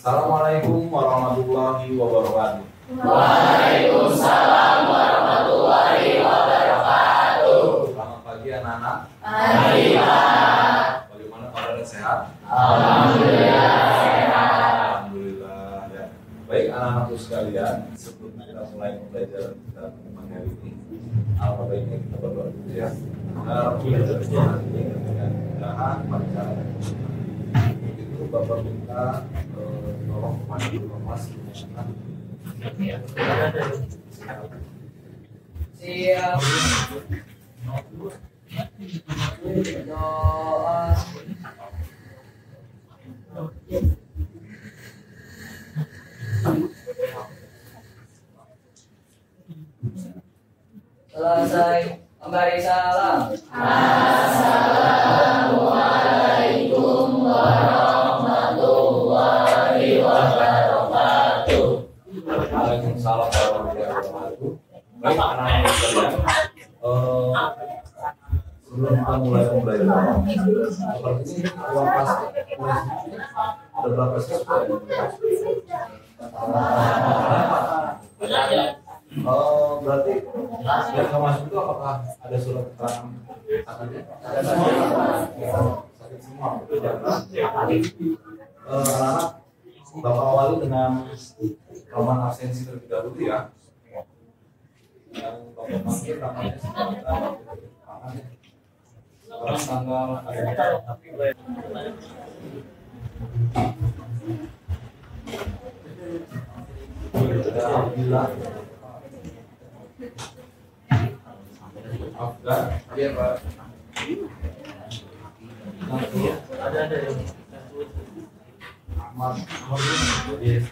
Assalamualaikum warahmatullahi wabarakatuh. Waalaikumsalam warahmatullahi wabarakatuh. Selamat pagi anak-anak. Pagi Pak. Bagaimana kabarnya, sehat? Alhamdulillah sehat. Alhamdulillah ya. Baik anak-anakku sekalian, sebelum kita mulai pembelajaran kita tentang hari ini, alangkah baiknya kita berdoa dulu ya. Mudah-mudahan ini dengan mudahan lancar. Itu Bapak minta tolong kepada Guru Mas menyampaikan. Siap. Doa. Selesai memberi salam. Assalamualaikum warahmatullahi wabarakatuh. Waalaikumsalam warahmatullahi wabarakatuh. Baik anak-anak sekalian, sebelum kita mulai pembelajaran, seperti ini ruang kelas ada berapa siswa? Berarti yang kamu masuk itu apakah ada surat keterangan sakitnya? Sakit semua. Anak-anak Bapak awali dengan ramalan absensi terlebih dahulu ya. Yang Bapak panggil namanya sekarang tanggal Alhamdulillah. Afgan, iya Pak. Ada yang Ahmad, yes.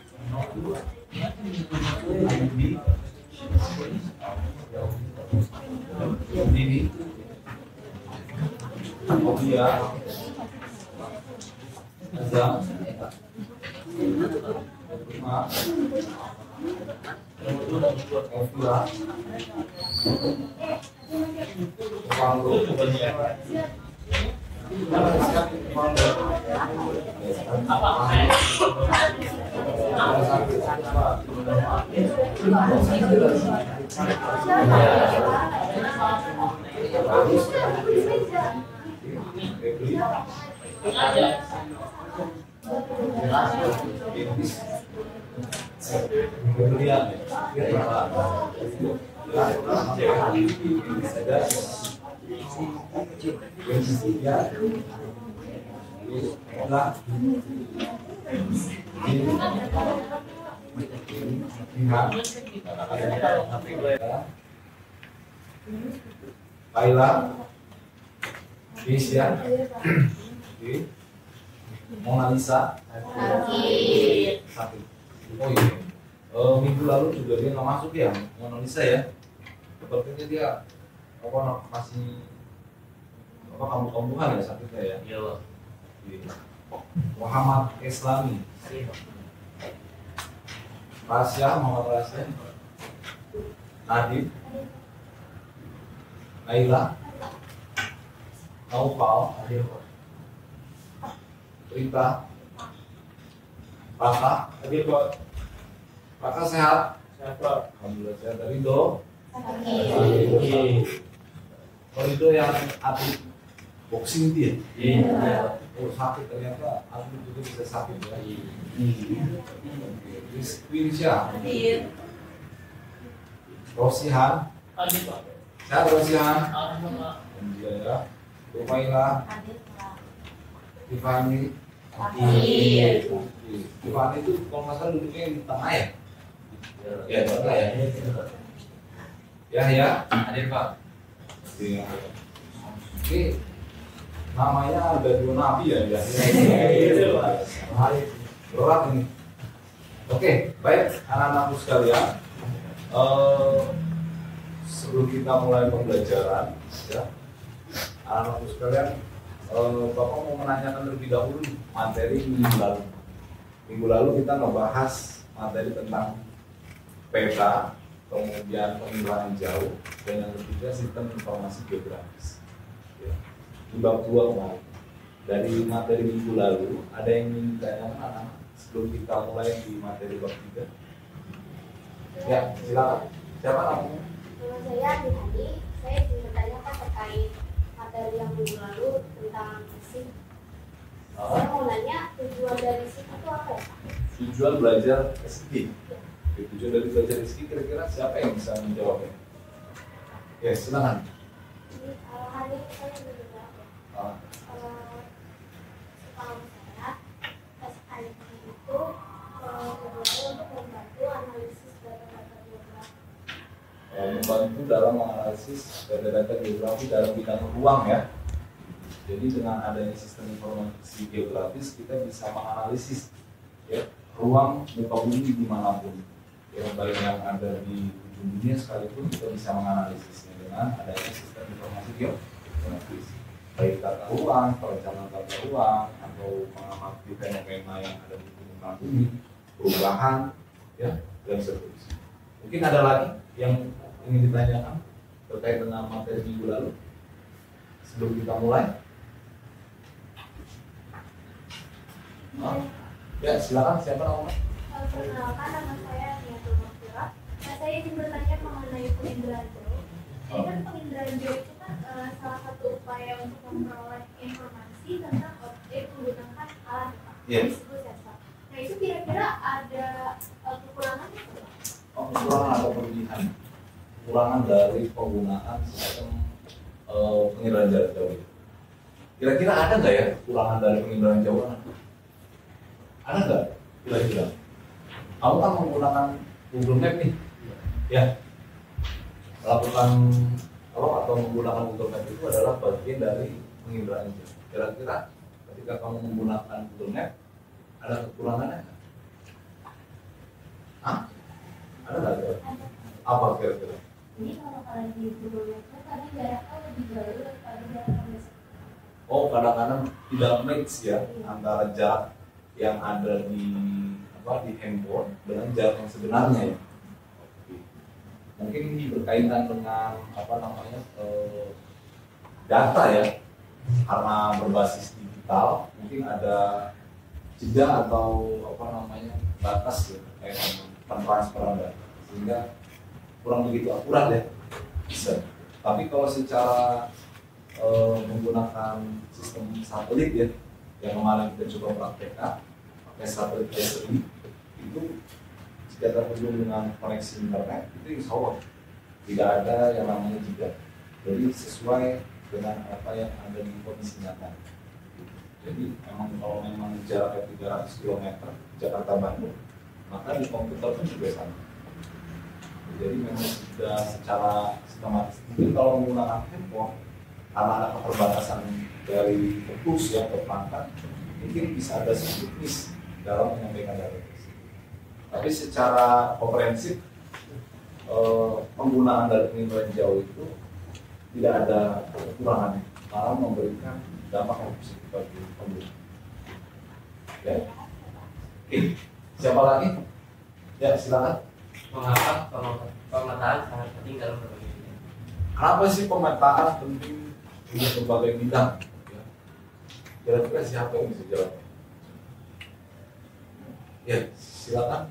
Ayubi, Dini, Obia, Azam, Rima, Evira, Palu, Kaila, Isya, Mona Lisa, sakit. Oh iya. Minggu lalu juga dia nggak masuk ya, Mona Lisa ya. Sepertinya dia masih kambuh-kambuhan ya sakitnya ya. Iya. Muhammad Islami, Muhammad Rasya, Nadib, Naila, Naufal, Rita, Kakak sehat? Sehat Pak. Alhamdulillah sehat. Ridho? Ridho yang atlet boxing dia? Iya. Oh sakit ternyata atlet juga bisa sakit ya? Iya. Rizky, Rosihan? Sehat Rosihan? Iya ya. Rumaila? Tiffany? Tiffany itu kalau nggak salah duduknya di tengah ya? Ya, tengah ya. Ya, hadir Pak. Ini namanya ada dua nabi ya. Berat ini. Oke, baik anak-anakku sekalian. Sebelum kita mulai pembelajaran, ya, anak-anakku sekalian, Bapak mau menanyakan terlebih dahulu materi minggu lalu. Minggu lalu kita membahas materi tentang peta, kemudian pengibaran jauh, dan yang ketiga sistem informasi geografis. Ya. Di bab 2 kemarin. Dari materi minggu lalu, ada yang ingin ditanyakan anak-anak? sebelum kita mulai di materi bab 3? Ya, silakan. Siapa namanya? Nama saya Adinani. Saya ingin bertanyakan terkait materi yang minggu lalu tentang fisik. Saya mau nanya tujuan dari fisik itu apa ya, Pak? Tujuan belajar SG. Tujuan dari belajar SG kira-kira siapa yang bisa menjawabnya? Ya, silakan. Jadi hari ini saya ingin bertanya. Setahu saya, SIP itu sebenarnya untuk membantu analisis data-data geografi. Membantu dalam menganalisis data-data geografi dalam bidang ruang ya. Jadi dengan adanya sistem informasi geografis kita bisa menganalisis ya ruang muka bumi dimanapun ya, baik yang ada di ujung dunia sekalipun kita bisa menganalisisnya dengan adanya sistem informasi geografis, baik tata ruang, perencanaan tata ruang, atau mengamati fenomena yang ada di permukaan bumi, perubahan ya, dan seterusnya. Mungkin ada lagi yang ingin ditanyakan terkait dengan materi minggu lalu sebelum kita mulai? Ya, silakan. Siapa namanya? Perkenalkan, nama saya Niatul Makfira. Saya ingin bertanya mengenai penginderaan jauh. Jadi kan penginderaan jauh itu kan salah satu upaya untuk memperoleh informasi tentang objek menggunakan alat yang disebut sensor. Nah itu kira-kira ada kekurangannya apa? Oh, kekurangan atau kelebihan? Kekurangan dari penggunaan sistem penginderaan jarak jauh. Kira-kira ada nggak ya kekurangan dari penginderaan jauh? Ada nggak? Kira-kira? Kamu kan menggunakan Google Map nih, ya. Melakukan atau menggunakan Google Map itu adalah bagian dari penginderaan jauh. Kira-kira ketika kamu menggunakan Google Map, ada kekurangannya nggak? Hah? Ada nggak? Apa kira-kira? Jadi kalau kalian di Google Map itu kadang jaraknya lebih jauh daripada jarak yang biasa. Oh, kadang-kadang tidak match ya antara jarak yang ada di handphone dengan jarak yang sebenarnya ya. Mungkin ini berkaitan dengan data ya, karena berbasis digital mungkin ada jeda atau batas ya kayak transferan data sehingga kurang begitu akurat ya. Bisa. Tapi kalau secara menggunakan sistem satelit ya, yang kemarin kita coba praktekkan pakai satelit SLI itu jika terhubung dengan koneksi internet itu insya Allah tidak ada yang namanya jeda. Jadi sesuai dengan apa yang ada di kondisi nyata. Jadi kalau memang jaraknya 300 km Jakarta Bandung, maka di komputer pun juga sama. Jadi memang sudah secara sistematis. Mungkin kalau menggunakan handphone karena ada keterbatasan dari fokus ya perangkat, mungkin bisa ada sedikit miss dalam menyampaikan data tersebut. Tapi secara komprehensif penggunaan dari penginderaan jauh itu tidak ada kekurangannya, malah memberikan dampak yang positif bagi pengguna. Ya. Oke, siapa lagi? Ya, silakan. Mengapa pemetaan sangat penting dalam berbagai bidang? Kenapa sih pemetaan penting untuk berbagai bidang? Ya. Kira-kira siapa yang bisa jawab? Ya, silakan.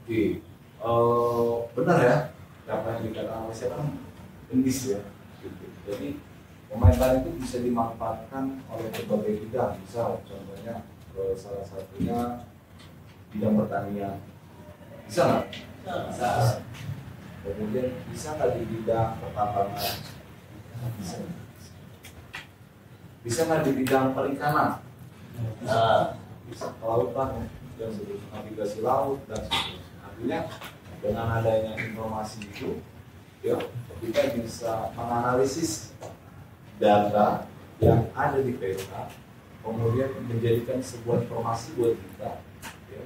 Oke, benar ya, apa yang dikatakan oleh siapa? Endis ya. Gitu. Jadi pemetaan itu bisa dimanfaatkan oleh berbagai bidang. Misal contohnya salah satunya bidang pertanian, bisa nggak? Bisa. Kemudian bisa nggak di bidang pertambangan? Bisa. Bisa nggak di bidang perikanan? Bisa. Kelautan dan seterusnya, navigasi laut dan seterusnya. Artinya dengan adanya informasi itu, ya kita bisa menganalisis data yang ada di peta, kemudian menjadikan sebuah informasi buat kita ya,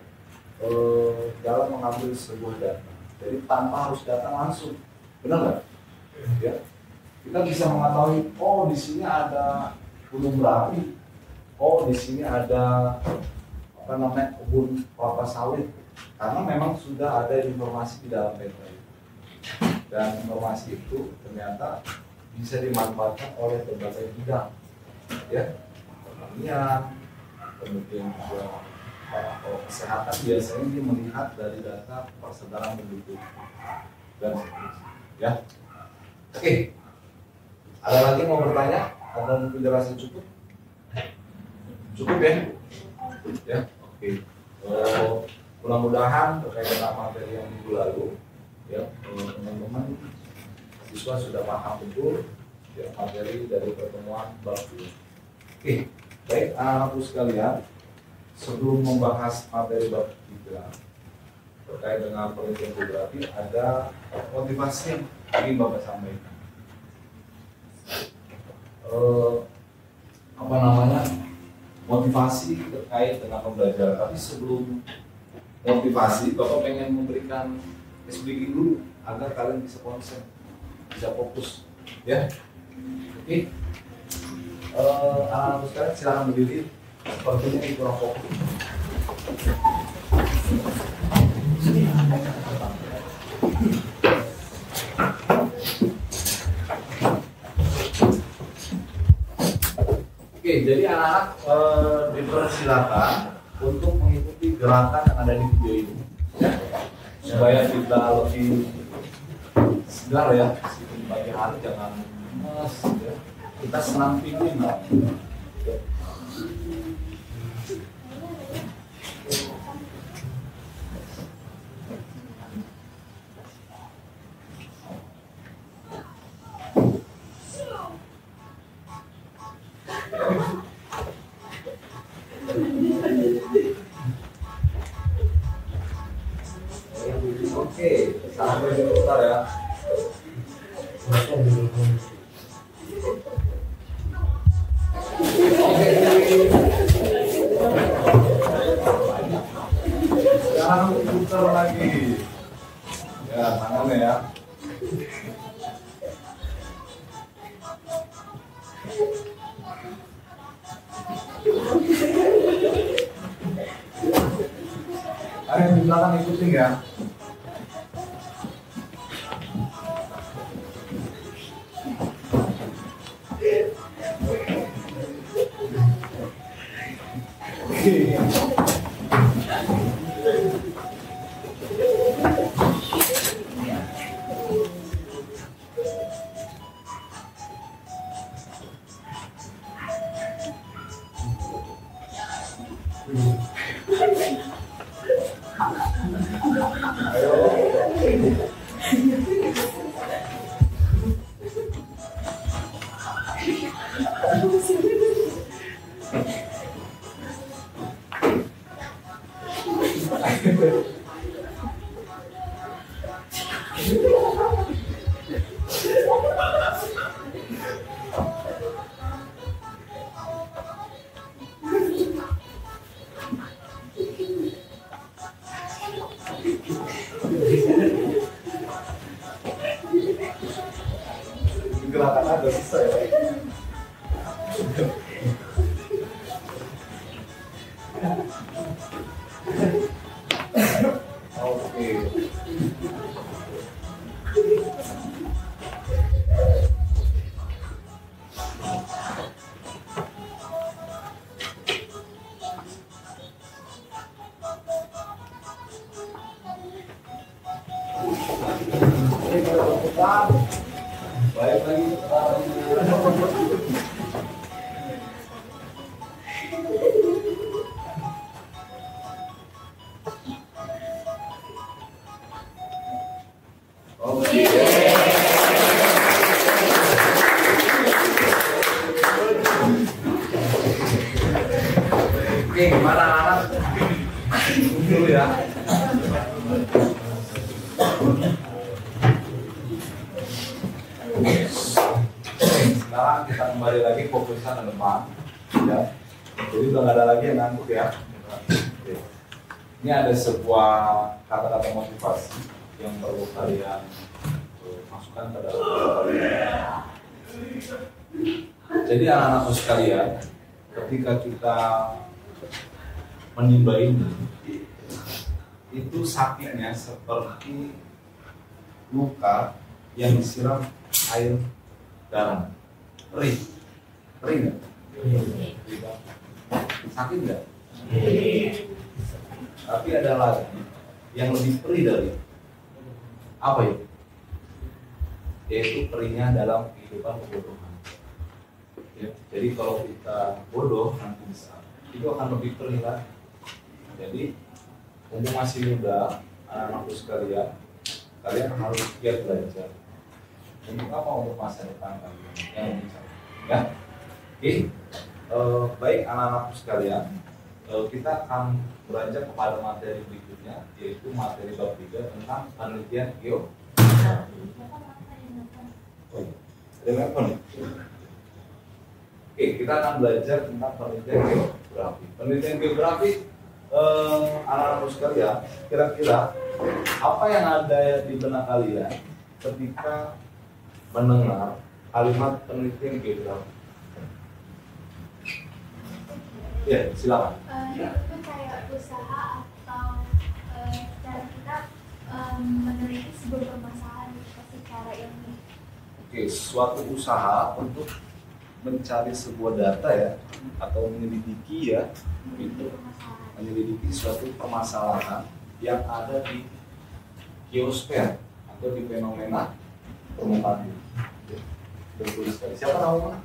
dalam mengambil sebuah data. Jadi tanpa harus datang langsung, benar nggak? Ya, kita bisa mengetahui, oh di sini ada gunung berapi, oh di sini ada kebun kelapa sawit, karena memang sudah ada informasi di dalam peta itu, dan informasi itu ternyata bisa dimanfaatkan oleh berbagai bidang, ya, pertanian, kemudian juga kesehatan. Biasanya dia melihat dari data persaudaraan penduduk dan seterusnya, ya. Oke, ada lagi mau bertanya atau mungkin dirasa cukup? Cukup ya? Ya, oke. Mudah-mudahan terkait dengan materi yang minggu lalu, ya, teman-teman siswa sudah paham betul ya materi dari pertemuan bab 2. Oke, baik anak-anakku sekalian, sebelum membahas materi bab 3 terkait dengan penelitian geografi, ada motivasi yang ingin Bapak sampaikan. Motivasi terkait dengan pembelajaran. Tapi sebelum motivasi, Bapak pengen memberikan speaking dulu agar kalian bisa konsen, bisa fokus, ya. Oke. Anak-anak sekalian silakan berdiri. Sepertinya ini kurang fokus. Oke, jadi anak-anak dipersilakan untuk mengikuti gerakan yang ada di video ini, ya, supaya kita lebih segar ya. Di pagi hari jangan lemes, ya. Kita senam pinggir, ya. Oke, sampai sebentar ya. Sekarang putar lagi. Ya, tangannya ya. Ayo di belakang ikutin ya. Gerakan ada bisa ya. Oke. Baik lagi. Oke. Oke, gimana anak? Dulu ya. Sekarang kita kembali lagi fokusnya ke depan, ya. Jadi udah nggak ada lagi yang ngantuk ya. Oke. Ini ada sebuah kata-kata motivasi yang perlu kalian masukkan ke dalam kalian. Jadi anak-anakku sekalian, ketika kita menimba ini itu sakitnya seperti luka yang disiram air garam. Perih nggak? Sakit nggak? Tapi ada lagi yang lebih perih dari apa ya? Yaitu perihnya dalam kehidupan kebodohan. Ya, jadi kalau kita bodoh nanti bisa, itu akan lebih perih lagi. Jadi untuk masih muda, anak-anakku sekalian, kalian harus giat belajar. Untuk apa? Untuk masa depan kalian yang lebih cerah. Ya, oke. Baik anak-anakku sekalian, kita akan beranjak kepada materi berikutnya, yaitu materi bab 3 tentang penelitian geografi. Oh, ada telepon ya? Oke, kita akan belajar tentang penelitian geografi. Penelitian geografi, anak-anak sekalian, kira-kira apa yang ada di benak kalian ketika mendengar kalimat penelitian geografi? Ya, silakan. Itu kayak usaha atau cara kita meneliti sebuah permasalahan secara ilmiah. Oke, suatu usaha untuk mencari sebuah data ya, atau menyelidiki ya, itu menyelidiki suatu permasalahan yang ada di geosfer atau di fenomena permukaan bumi. Betul sekali. Siapa namanya?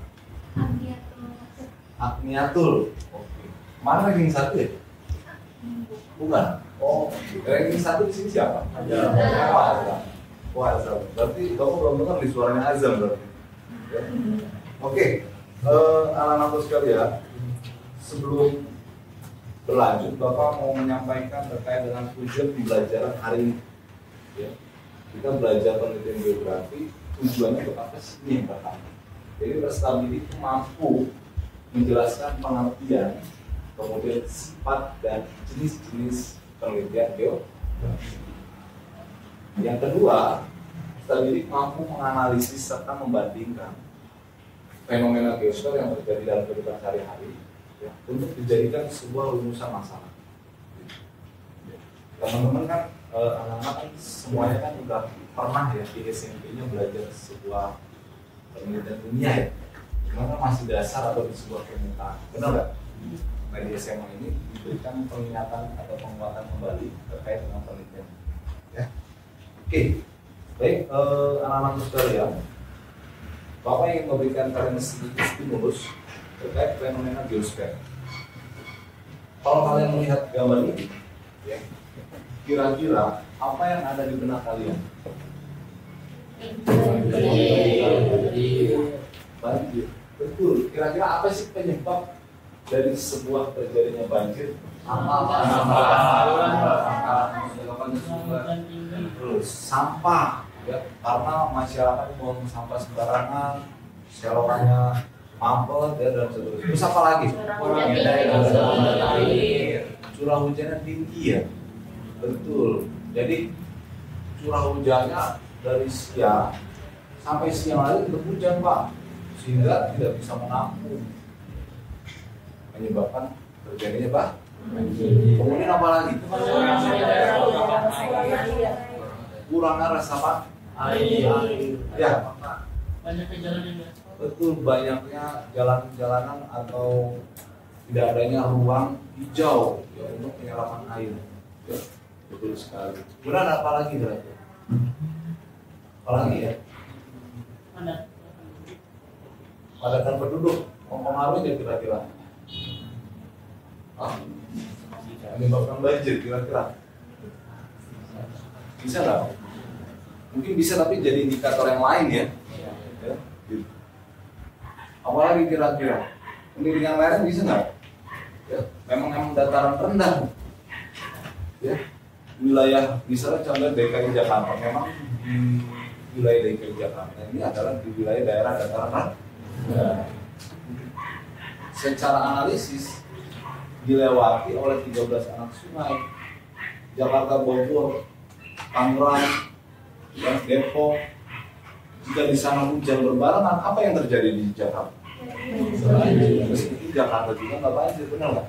Agniatul. Oke. Mana ranking 1 ya? Bukan. Oh, ranking 1 di sini siapa? Azam. Wah, Azam. Berarti kamu belum dengar di suaranya Azam berarti. Ya. Oke. Anak-anak sekalian, sebelum berlanjut, Bapak mau menyampaikan terkait dengan tujuan pembelajaran hari ini. Ya. Kita belajar penelitian geografi, tujuannya untuk apa sih? Ini yang pertama. Jadi Restabili itu mampu menjelaskan pengertian, kemudian sifat dan jenis-jenis penelitian geografi. Yang kedua, Restabili mampu menganalisis serta membandingkan fenomena geosfer yang terjadi dalam kehidupan sehari-hari ya, untuk dijadikan sebuah rumusan masalah. Teman-teman kan, anak-anak kan semuanya kan udah pernah ya di SMP-nya belajar sebuah penelitian dunia ya. Cuma kan masih dasar atau di sebuah permukaan, benar nggak? Nah di SMA ini diberikan pengingatan atau penguatan kembali terkait dengan penelitian. Ya, oke, baik anak-anak sekalian, Bapak ingin memberikan kalian sedikit stimulus terkait fenomena geosfer. Kalau kalian melihat gambar ini, ya, kira-kira apa yang ada di benak kalian? Banjir. Betul. Kira-kira apa sih penyebab dari sebuah terjadinya banjir? Terus sampah, ya, karena masyarakat buang sampah sembarangan, selokannya mampet ya, dan seterusnya. Terus apa lagi? Curah hujannya tinggi ya. Betul. Jadi curah hujannya dari siang sampai siang lagi tetap hujan Pak, sehingga tidak bisa menampung, menyebabkan terjadinya Pak. Kemudian apa lagi? Kurangnya resapan air. Ya. Banyak jalan. Betul, banyaknya jalan-jalanan atau tidak adanya ruang hijau ya, untuk penyerapan air. Ya, betul sekali. Kemudian apa lagi kira-kira? Apalagi ya? Padatan penduduk mempengaruhi kira-kira. Menyebabkan banjir kira-kira. Bisa nggak? Mungkin bisa, tapi jadi indikator yang lain ya. Ya, gitu. Apalagi kira-kira? Pendidikan lereng bisa nggak? Ya, memang dataran rendah. Ya, wilayah misalnya contoh DKI Jakarta, memang di wilayah DKI Jakarta ini adalah di wilayah daerah dataran rendah. Secara analisis dilewati oleh 13 anak sungai, Jakarta, Bogor, Tangerang, dan Depok. Jika di sana hujan berbarengan, apa yang terjadi di Jakarta? Meskipun Jakarta juga nggak banjir, benar nggak?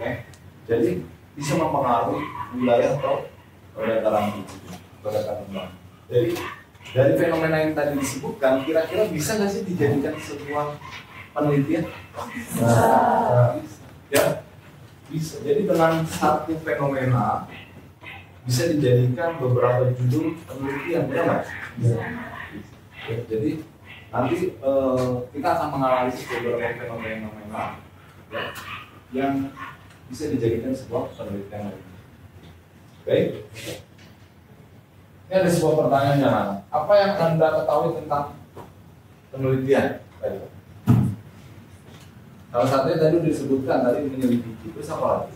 Oke. Jadi bisa mempengaruhi wilayah atau dataran tinggi, dataran rendah. Jadi dari fenomena yang tadi disebutkan, kira-kira bisa nggak sih dijadikan sebuah penelitian? Ya, bisa. Jadi dengan satu fenomena bisa dijadikan beberapa judul penelitian, benar nggak? Ya, jadi nanti kita akan menganalisis beberapa fenomena ya, yang bisa dijadikan sebuah penelitian. Baik. Ini ada sebuah pertanyaan yang apa yang Anda ketahui tentang penelitian tadi? Salah satunya tadi disebutkan tadi menyelidiki, terus apa lagi?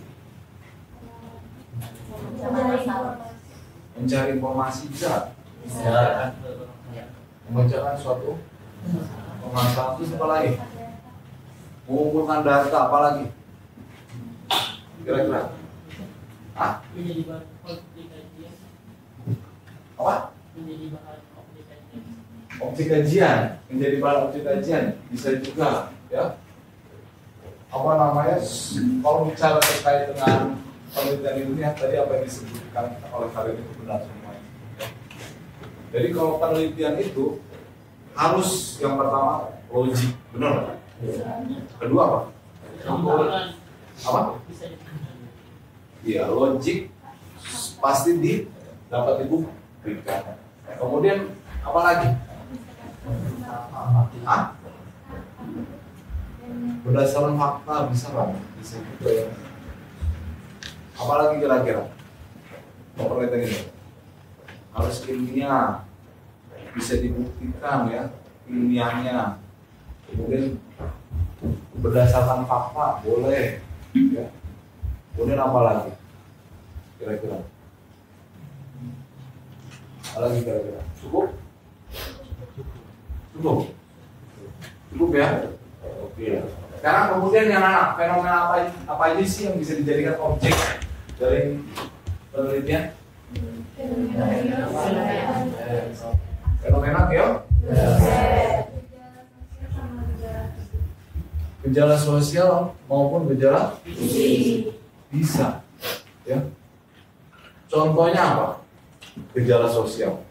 Mencari informasi bisa? Membacakan suatu pemasaran, terus apa lagi? Mengumpulkan data, apa lagi? Kira-kira? Ah? Apa? Objek kajian, menjadi bahan objek kajian bisa juga, ya. Apa namanya? Kalau bicara terkait dengan penelitian ilmiah tadi apa yang disebutkan oleh kalian itu benar semuanya. Ya. Jadi kalau penelitian itu harus yang pertama logik, benar? Kedua apa? Apa? Iya, logik pasti dapat dibuktikan. Kemudian apa lagi? Berdasarkan fakta bisa nggak? Bisa juga ya. Apalagi kira-kira? Penelitian ini harus ilmiah, bisa dibuktikan ya ilmiahnya. Kemudian berdasarkan fakta boleh. Ya. Kemudian apa lagi? Kira-kira? Apa lagi kira-kira? Cukup? Cukup? Cukup ya? Oke. Sekarang kemudian yang anak, fenomena apa aja sih yang bisa dijadikan objek dari penelitian? Fenomena gejala sosial maupun gejala bisa, ya. Contohnya apa? Gejala sosial.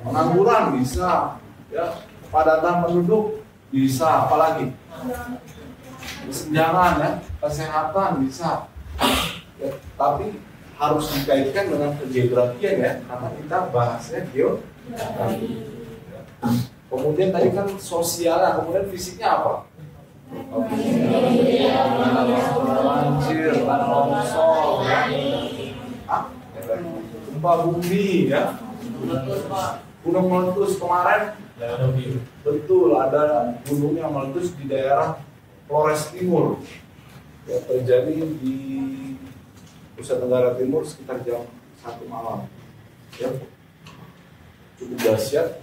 Pengangguran bisa, ya. Kepadatan penduduk bisa, apalagi? Kesenjangan, ya. Kesehatan bisa. Ya, tapi harus dikaitkan dengan geografian ya, karena kita bahasnya geografi. Ya. Kemudian tadi kan sosialnya, kemudian fisiknya apa? Banjir, tanah longsor, gempa bumi, ya, gunung meletus kemarin, betul ada gunung yang meletus di daerah Flores Timur, ya, terjadi di Nusa Tenggara Timur sekitar jam 1 malam, ya, cukup dahsyat,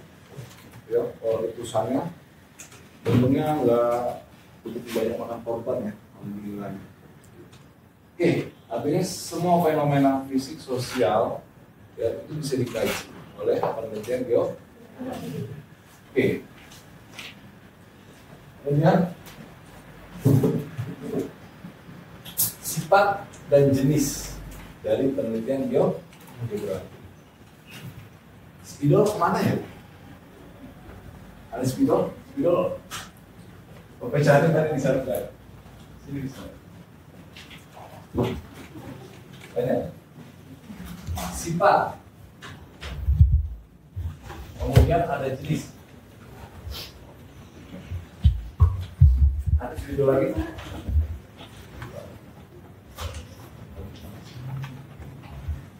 ya, letusannya, untungnya nggak begitu banyak makan korban ya, alhamdulillah. Oke, artinya semua fenomena fisik sosial ya itu bisa dikaji oleh penelitian geografi. Oke. Kemudian sifat dan jenis dari penelitian geografi. Spidol kemana ya? Ada spidol? Spidol. Pecahannya tadi di sana kan? Sini bisa. Banyak. Sifat. Kemudian ada jenis. Ada video lagi?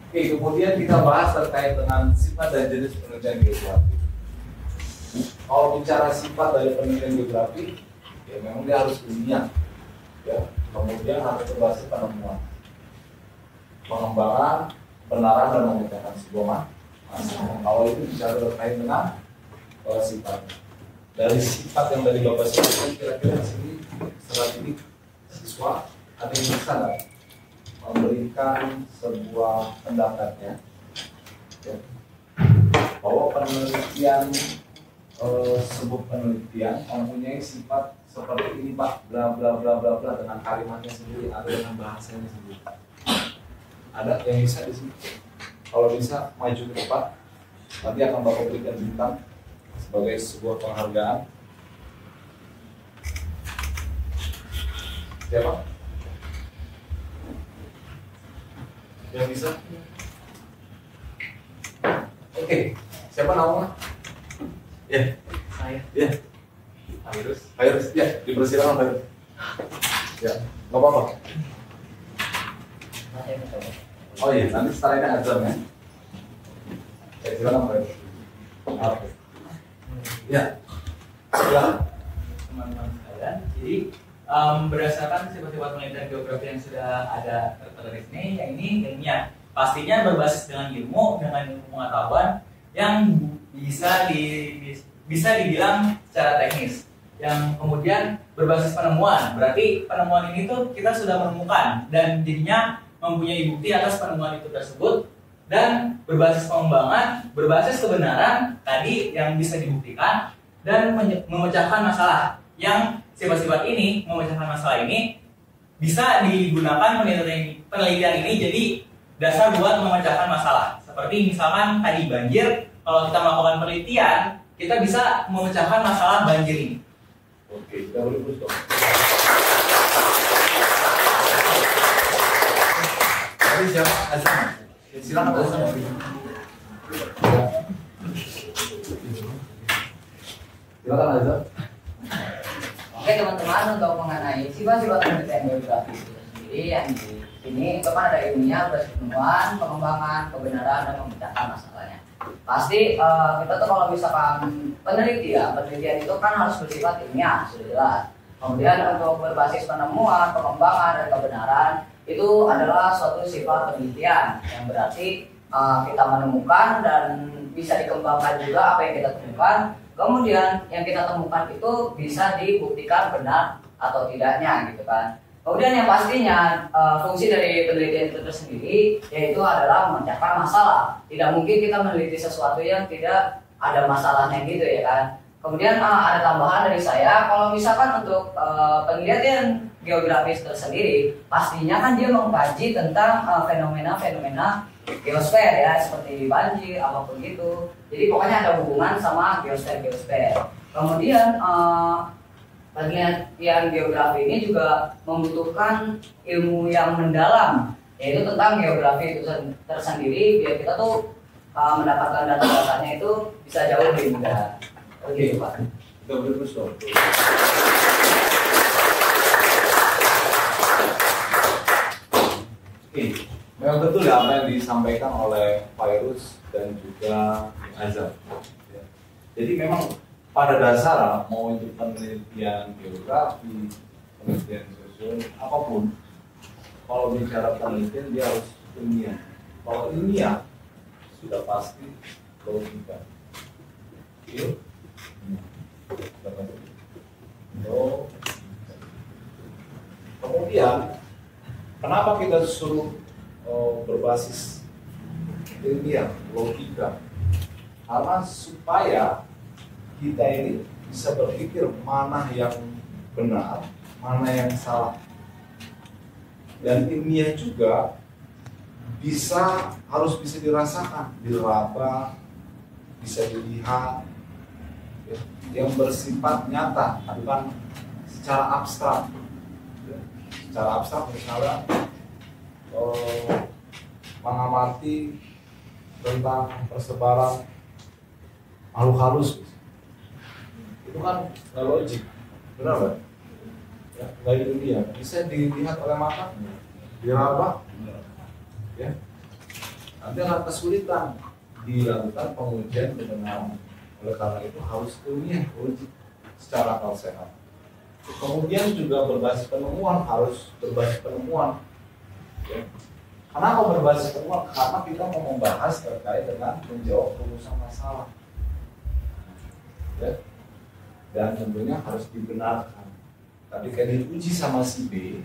Oke, kemudian kita bahas terkait dengan sifat dan jenis penelitian geografi. Kalau bicara sifat dari penelitian geografi, ya memang dia harus ilmiah, ya. Kemudian harus berbasis penemuan, pengembangan, kebenaran dan memecahkan sebuah masalah. Kalau itu bicara terkait dengan sifat. Dari sifat yang dari Bapak sebutkan, kira-kira di sini setelah ini siswa ada yang bisa nggak memberikan sebuah pendapatnya, ya, bahwa penelitian sebuah penelitian mempunyai sifat seperti ini Pak, bla bla bla bla bla, dengan kalimatnya sendiri atau dengan bahasanya sendiri. Ada yang bisa di sini? Kalau bisa maju ke depan, nanti akan Bapak berikan bintang sebagai sebuah penghargaan. Siapa? Yang bisa? Oke, siapa namanya? Ya, Saya. ya. Virus, ya, dipersilakan Virus. Ya, nggak apa-apa. Oh iya, nanti setelah ini azan ya. Ya, silakan Virus. Oke. Ya, silakan. Teman-teman sekalian, jadi berdasarkan sifat-sifat penelitian geografi yang sudah ada tertulis ini, yang ini ilmiah, pastinya berbasis dengan ilmu pengetahuan yang bisa dibilang secara teknis, yang kemudian berbasis penemuan. Berarti penemuan ini tuh kita sudah menemukan dan jadinya mempunyai bukti atas penemuan itu tersebut, dan berbasis pengembangan, berbasis kebenaran tadi yang bisa dibuktikan, dan memecahkan masalah. Yang sifat-sifat ini, memecahkan masalah ini bisa digunakan penelitian ini jadi dasar buat memecahkan masalah. Seperti misalkan tadi banjir, kalau kita melakukan penelitian, kita bisa memecahkan masalah banjir ini. Oke, kita boleh terus dong. Tadi siapa? Azam. Silakan Azam. Silakan Azam. Oke teman-teman, untuk mengenai sifat-sifat penelitian geografi itu sendiri yang di sini itu kan ada ilmunya, penemuan, pengembangan, kebenaran, dan memecahkan masalahnya. Pasti kita tuh kalau misalkan penelitian itu kan harus bersifat ilmiah, sudah jelas. Kemudian untuk berbasis penemuan, pengembangan, dan kebenaran itu adalah suatu sifat penelitian yang berarti kita menemukan dan bisa dikembangkan juga apa yang kita temukan. Kemudian yang kita temukan itu bisa dibuktikan benar atau tidaknya gitu kan. Kemudian yang pastinya fungsi dari penelitian itu tersendiri yaitu adalah memecahkan masalah. Tidak mungkin kita meneliti sesuatu yang tidak ada masalahnya gitu ya kan. Kemudian ada tambahan dari saya, kalau misalkan untuk penelitian geografis tersendiri, pastinya kan dia mengkaji tentang fenomena-fenomena geosfer ya, seperti banjir, apapun gitu. Jadi pokoknya ada hubungan sama geosfer. Kemudian penelitian geografi ini juga membutuhkan ilmu yang mendalam, yaitu tentang geografi itu tersendiri, biar kita tuh mendapatkan data-datanya itu bisa jauh lebih mudah. Oke, Pak. Kita boleh terus dong. Oke, memang betul ya apa yang disampaikan oleh Virus dan juga Azam. Jadi memang pada dasar mau itu penelitian geografi, penelitian sosiologi, apapun, kalau bicara penelitian dia harus ilmiah. Kalau ilmiah sudah pasti logika. Oke. Kemudian kenapa kita suruh berbasis ilmiah, logika? Karena supaya kita ini bisa berpikir mana yang benar, mana yang salah. Dan ilmiah juga harus bisa dirasakan, diraba, bisa dilihat, yang bersifat nyata, bukan secara abstrak. Secara abstrak misalnya mengamati tentang persebaran makhluk halus, itu kan nggak logik, benar nggak? Ya, nggak ilmiah. Bisa dilihat oleh mata, diraba, ya. Nanti akan kesulitan dilakukan pengujian kebenaran. Oleh karena itu harus ilmiah, logik, secara akal sehat. Kemudian juga berbasis penemuan, harus berbasis penemuan. Ya. Kenapa berbasis penemuan? Karena kita mau membahas terkait dengan menjawab rumusan masalah. Ya. Dan tentunya harus dibenarkan. Tapi kayak diuji sama si B,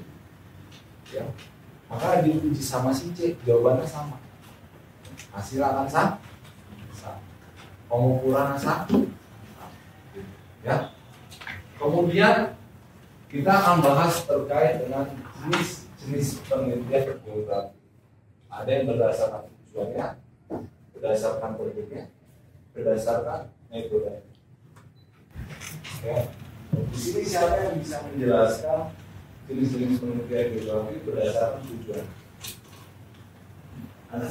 ya, maka diuji sama si C, jawabannya sama. Hasil akan sama. Pengukuran sama. Ya. Kemudian kita akan bahas terkait dengan jenis penelitian geografi. Ada yang berdasarkan tujuannya, berdasarkan produknya, berdasarkan metode. Ya. Di sini siapa yang bisa menjelaskan jenis-jenis penelitian geografi berdasarkan tujuan? Ada?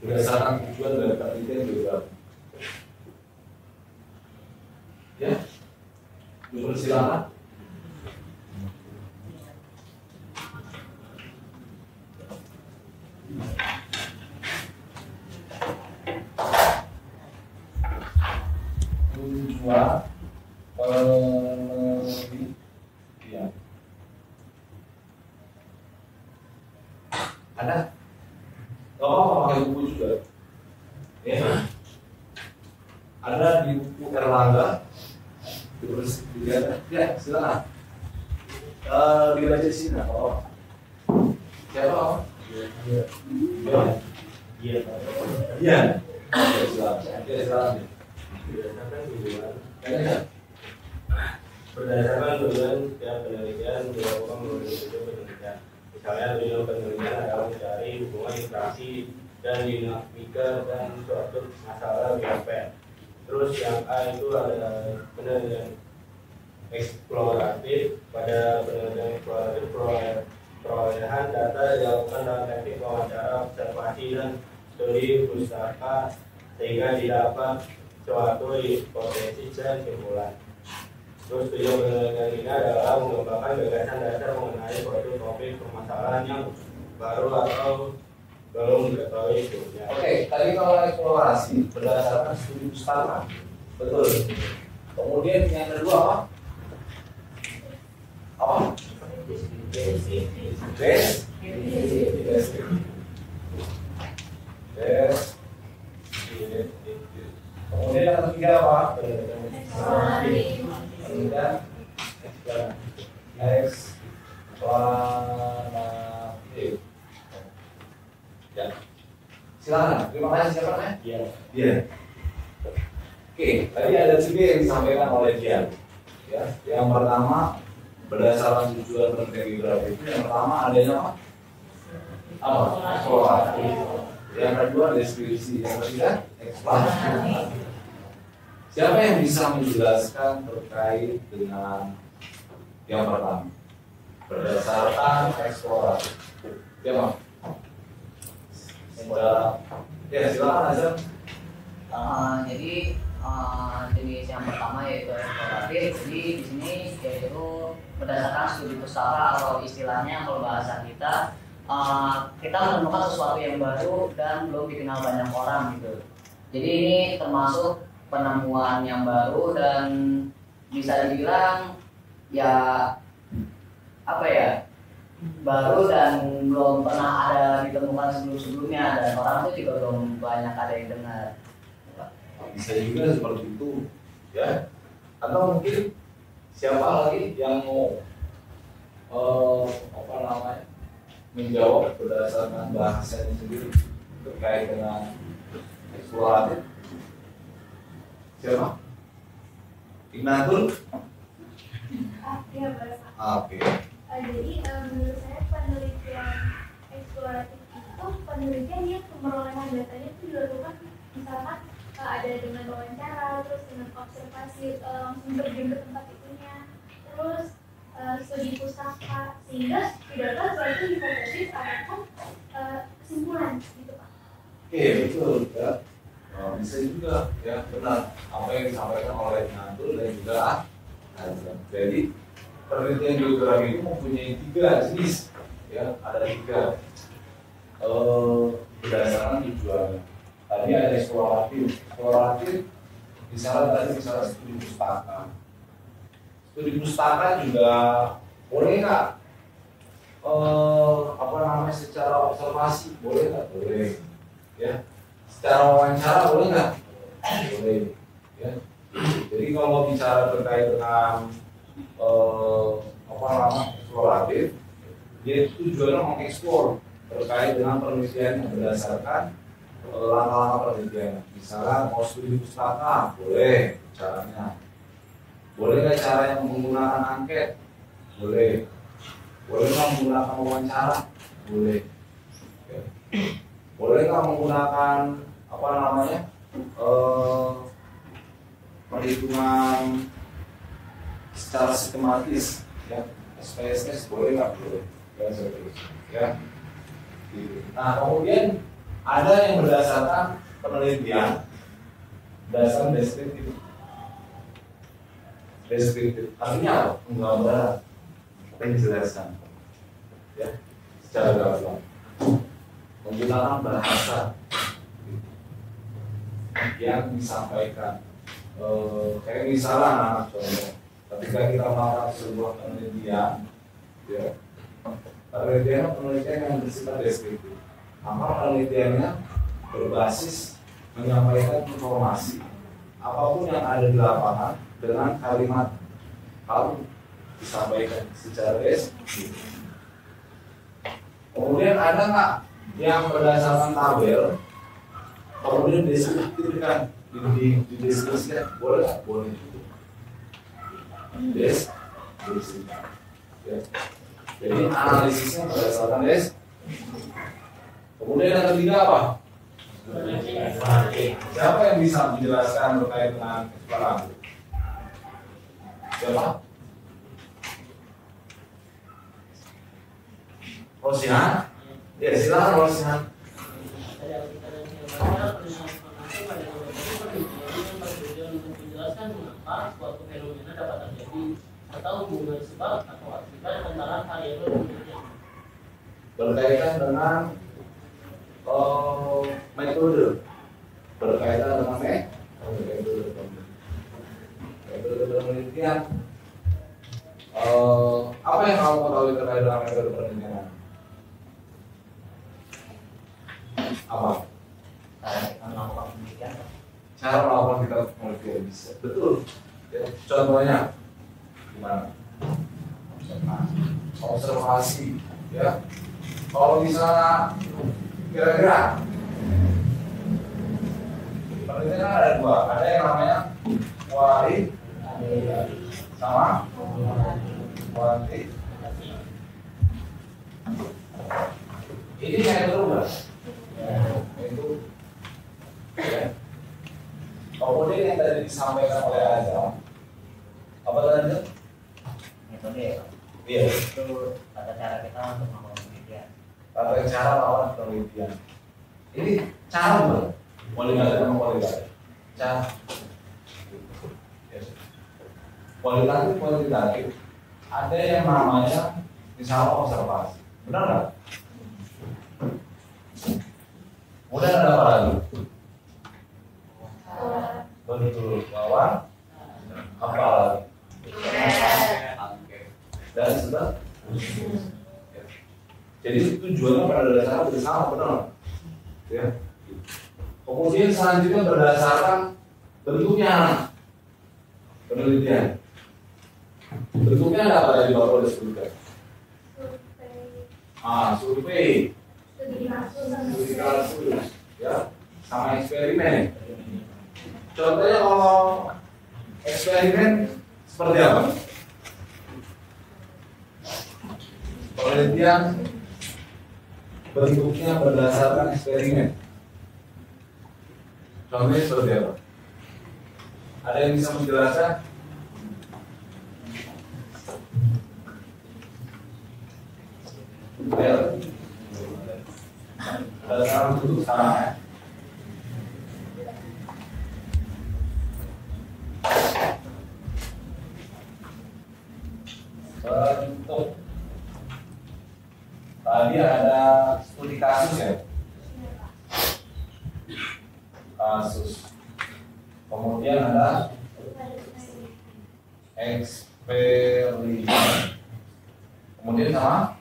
Berdasarkan tujuan dari penelitian geografi. Ya, silakan. Tujuan penelitian. Ada? Oh, pakai buku juga. Ya. Ada di buku Erlangga. Ya, silakan. Dibaca di sini. Oh. Siapa? Iya. Silakan. Berdasarkan tujuan setiap penelitian dilakukan melalui metode penelitian. Misalnya tujuan penelitian adalah mencari hubungan interaksi dan dinamika dan suatu masalah biosfer. Terus yang A itu ada penelitian eksploratif. Pada penelitian eksploratif perolehan data dilakukan dalam teknik wawancara, observasi dan studi pustaka sehingga didapat suatu hipotesis dan simpulan. Terus tujuan penelitian ini adalah mengembangkan gagasan dasar mengenai suatu topik permasalahan yang baru atau belum diketahui sebelumnya. Oke, tadi kalau eksplorasi berdasarkan studi pustaka, betul. Kemudian yang kedua apa? Apa? Kemudian yang ketiga apa? Kemudian eksplanatif. Ya. Silakan. Terima kasih siapa namanya? Iya. Oke, tadi ada tiga yang disampaikan oleh Dian. Ya, yang pertama berdasarkan tujuan penelitian geografi itu yang pertama adanya apa? Eksplorasi. Yang kedua deskripsi, yang ketiga eksplorasi. Siapa yang bisa menjelaskan terkait dengan yang pertama? Berdasarkan eksplorasi. Siapa? Ya silakan aja. Jadi jenis yang pertama yaitu eksploratif. Jadi di sini yaitu berdasarkan studi pustaka atau istilahnya kalau bahasa kita menemukan sesuatu yang baru dan belum dikenal banyak orang gitu. Jadi ini termasuk penemuan yang baru dan bisa dibilang ya apa ya, baru dan belum pernah ada ditemukan sebelumnya dan orang itu juga belum banyak ada yang dengar. Bisa juga seperti itu, ya. Atau mungkin siapa lagi yang mau menjawab berdasarkan bahasanya sendiri terkait dengan eksploratif? Siapa? Ignatul? Ya, bahasa. Oke. Jadi menurut saya penelitian eksploratif itu penelitian yang pemerolehan datanya itu dilakukan misalkan ada dengan wawancara, terus dengan observasi langsung terjun ke tempat itunya, terus studi pustaka sehingga tidak setelah itu hipotesis ataupun kesimpulan gitu Pak. Oke, betul ya. Bisa juga ya, benar apa yang disampaikan oleh Ignatul dan juga Azam. Jadi penelitian geografi itu mempunyai tiga jenis, ya ada tiga berdasarkan tujuannya. Tadi ada eksploratif, misalnya studi pustaka. Studi pustaka juga boleh nggak? Secara observasi boleh nggak? Boleh, ya. Secara wawancara boleh nggak? Boleh, ya. Jadi kalau bicara terkait dengan eksploratif, dia tujuannya mengeksplor terkait dengan penelitian yang berdasarkan langkah-langkah penelitian. Misalnya mau studi pustaka, boleh caranya. Boleh nggak caranya menggunakan angket? Boleh. Boleh nggak menggunakan wawancara? Boleh. Ya. Boleh nggak menggunakan apa namanya perhitungan secara sistematis, ya SPSS boleh nggak? Boleh. Ya, seterusnya. Ya. Gitu. Nah kemudian ada yang berdasarkan penelitian, berdasarkan deskriptif. Deskriptif artinya apa? Penggambaran, penjelasan, ya secara gamblang, menggunakan bahasa yang disampaikan. Kayak misalnya anak contoh, ketika kita melakukan sebuah penelitian, ya penelitian yang bersifat deskriptif, maka penelitiannya berbasis menyampaikan informasi apapun yang ada di lapangan dengan kalimat lalu disampaikan secara deskriptif. Kemudian ada nggak yang berdasarkan tabel kemudian deskriptifkan di diskusikan? Boleh nggak? Boleh juga. Deskriptifkan. Ya. Jadi analisisnya berdasarkan Kemudian yang ketiga apa? Siapa yang bisa menjelaskan terkait dengan eksplorasi? Siapa? Rosihan? Ya silakan Rosihan. Menjelaskan mengapa suatu fenomena dapat terjadi atau hubungan sebab atau akibat antara variabel penelitian. Berkaitan dengan metode, berkaitan dengan metode penelitian. Apa yang kamu ketahui terkait dengan metode penelitian? Apa? Cara melakukan kita penelitian bisa. Betul. Ya, contohnya gimana? Observasi, ya. Kalau misalnya kira-kira penelitian ada dua, ada yang namanya kualitatif sama kuantitatif. Ini yang berubah. Itu ya. Kemudian yang tadi disampaikan oleh Azam, apa tadi? Metode. Iya. Itu tata cara kita untuk melakukan penelitian. Tata cara melakukan penelitian. Ini cara bukan? Kualitatif sama kualitatif. Cara. Kualitatif. Ada yang namanya misalnya observasi. Benar nggak? Kemudian ada apa lagi? Betul, lawan apa lagi? Dan sudah. Jadi tujuannya pada dasarnya bersama, benar? Ya. Kemudian selanjutnya berdasarkan bentuknya penelitian. Bentuknya ada apa tadi Bapak sudah sebutkan? Survei. Studi kasus, ya, sama eksperimen. Contohnya kalau eksperimen seperti apa? Penelitian bentuknya berdasarkan eksperimen. Contohnya seperti apa? Ada yang bisa menjelaskan? Ayo. Sekarang duduk sekarang ya. Bentuk tadi ada studi kasus ya, kasus. Kemudian ada eksperimen. Kemudian sama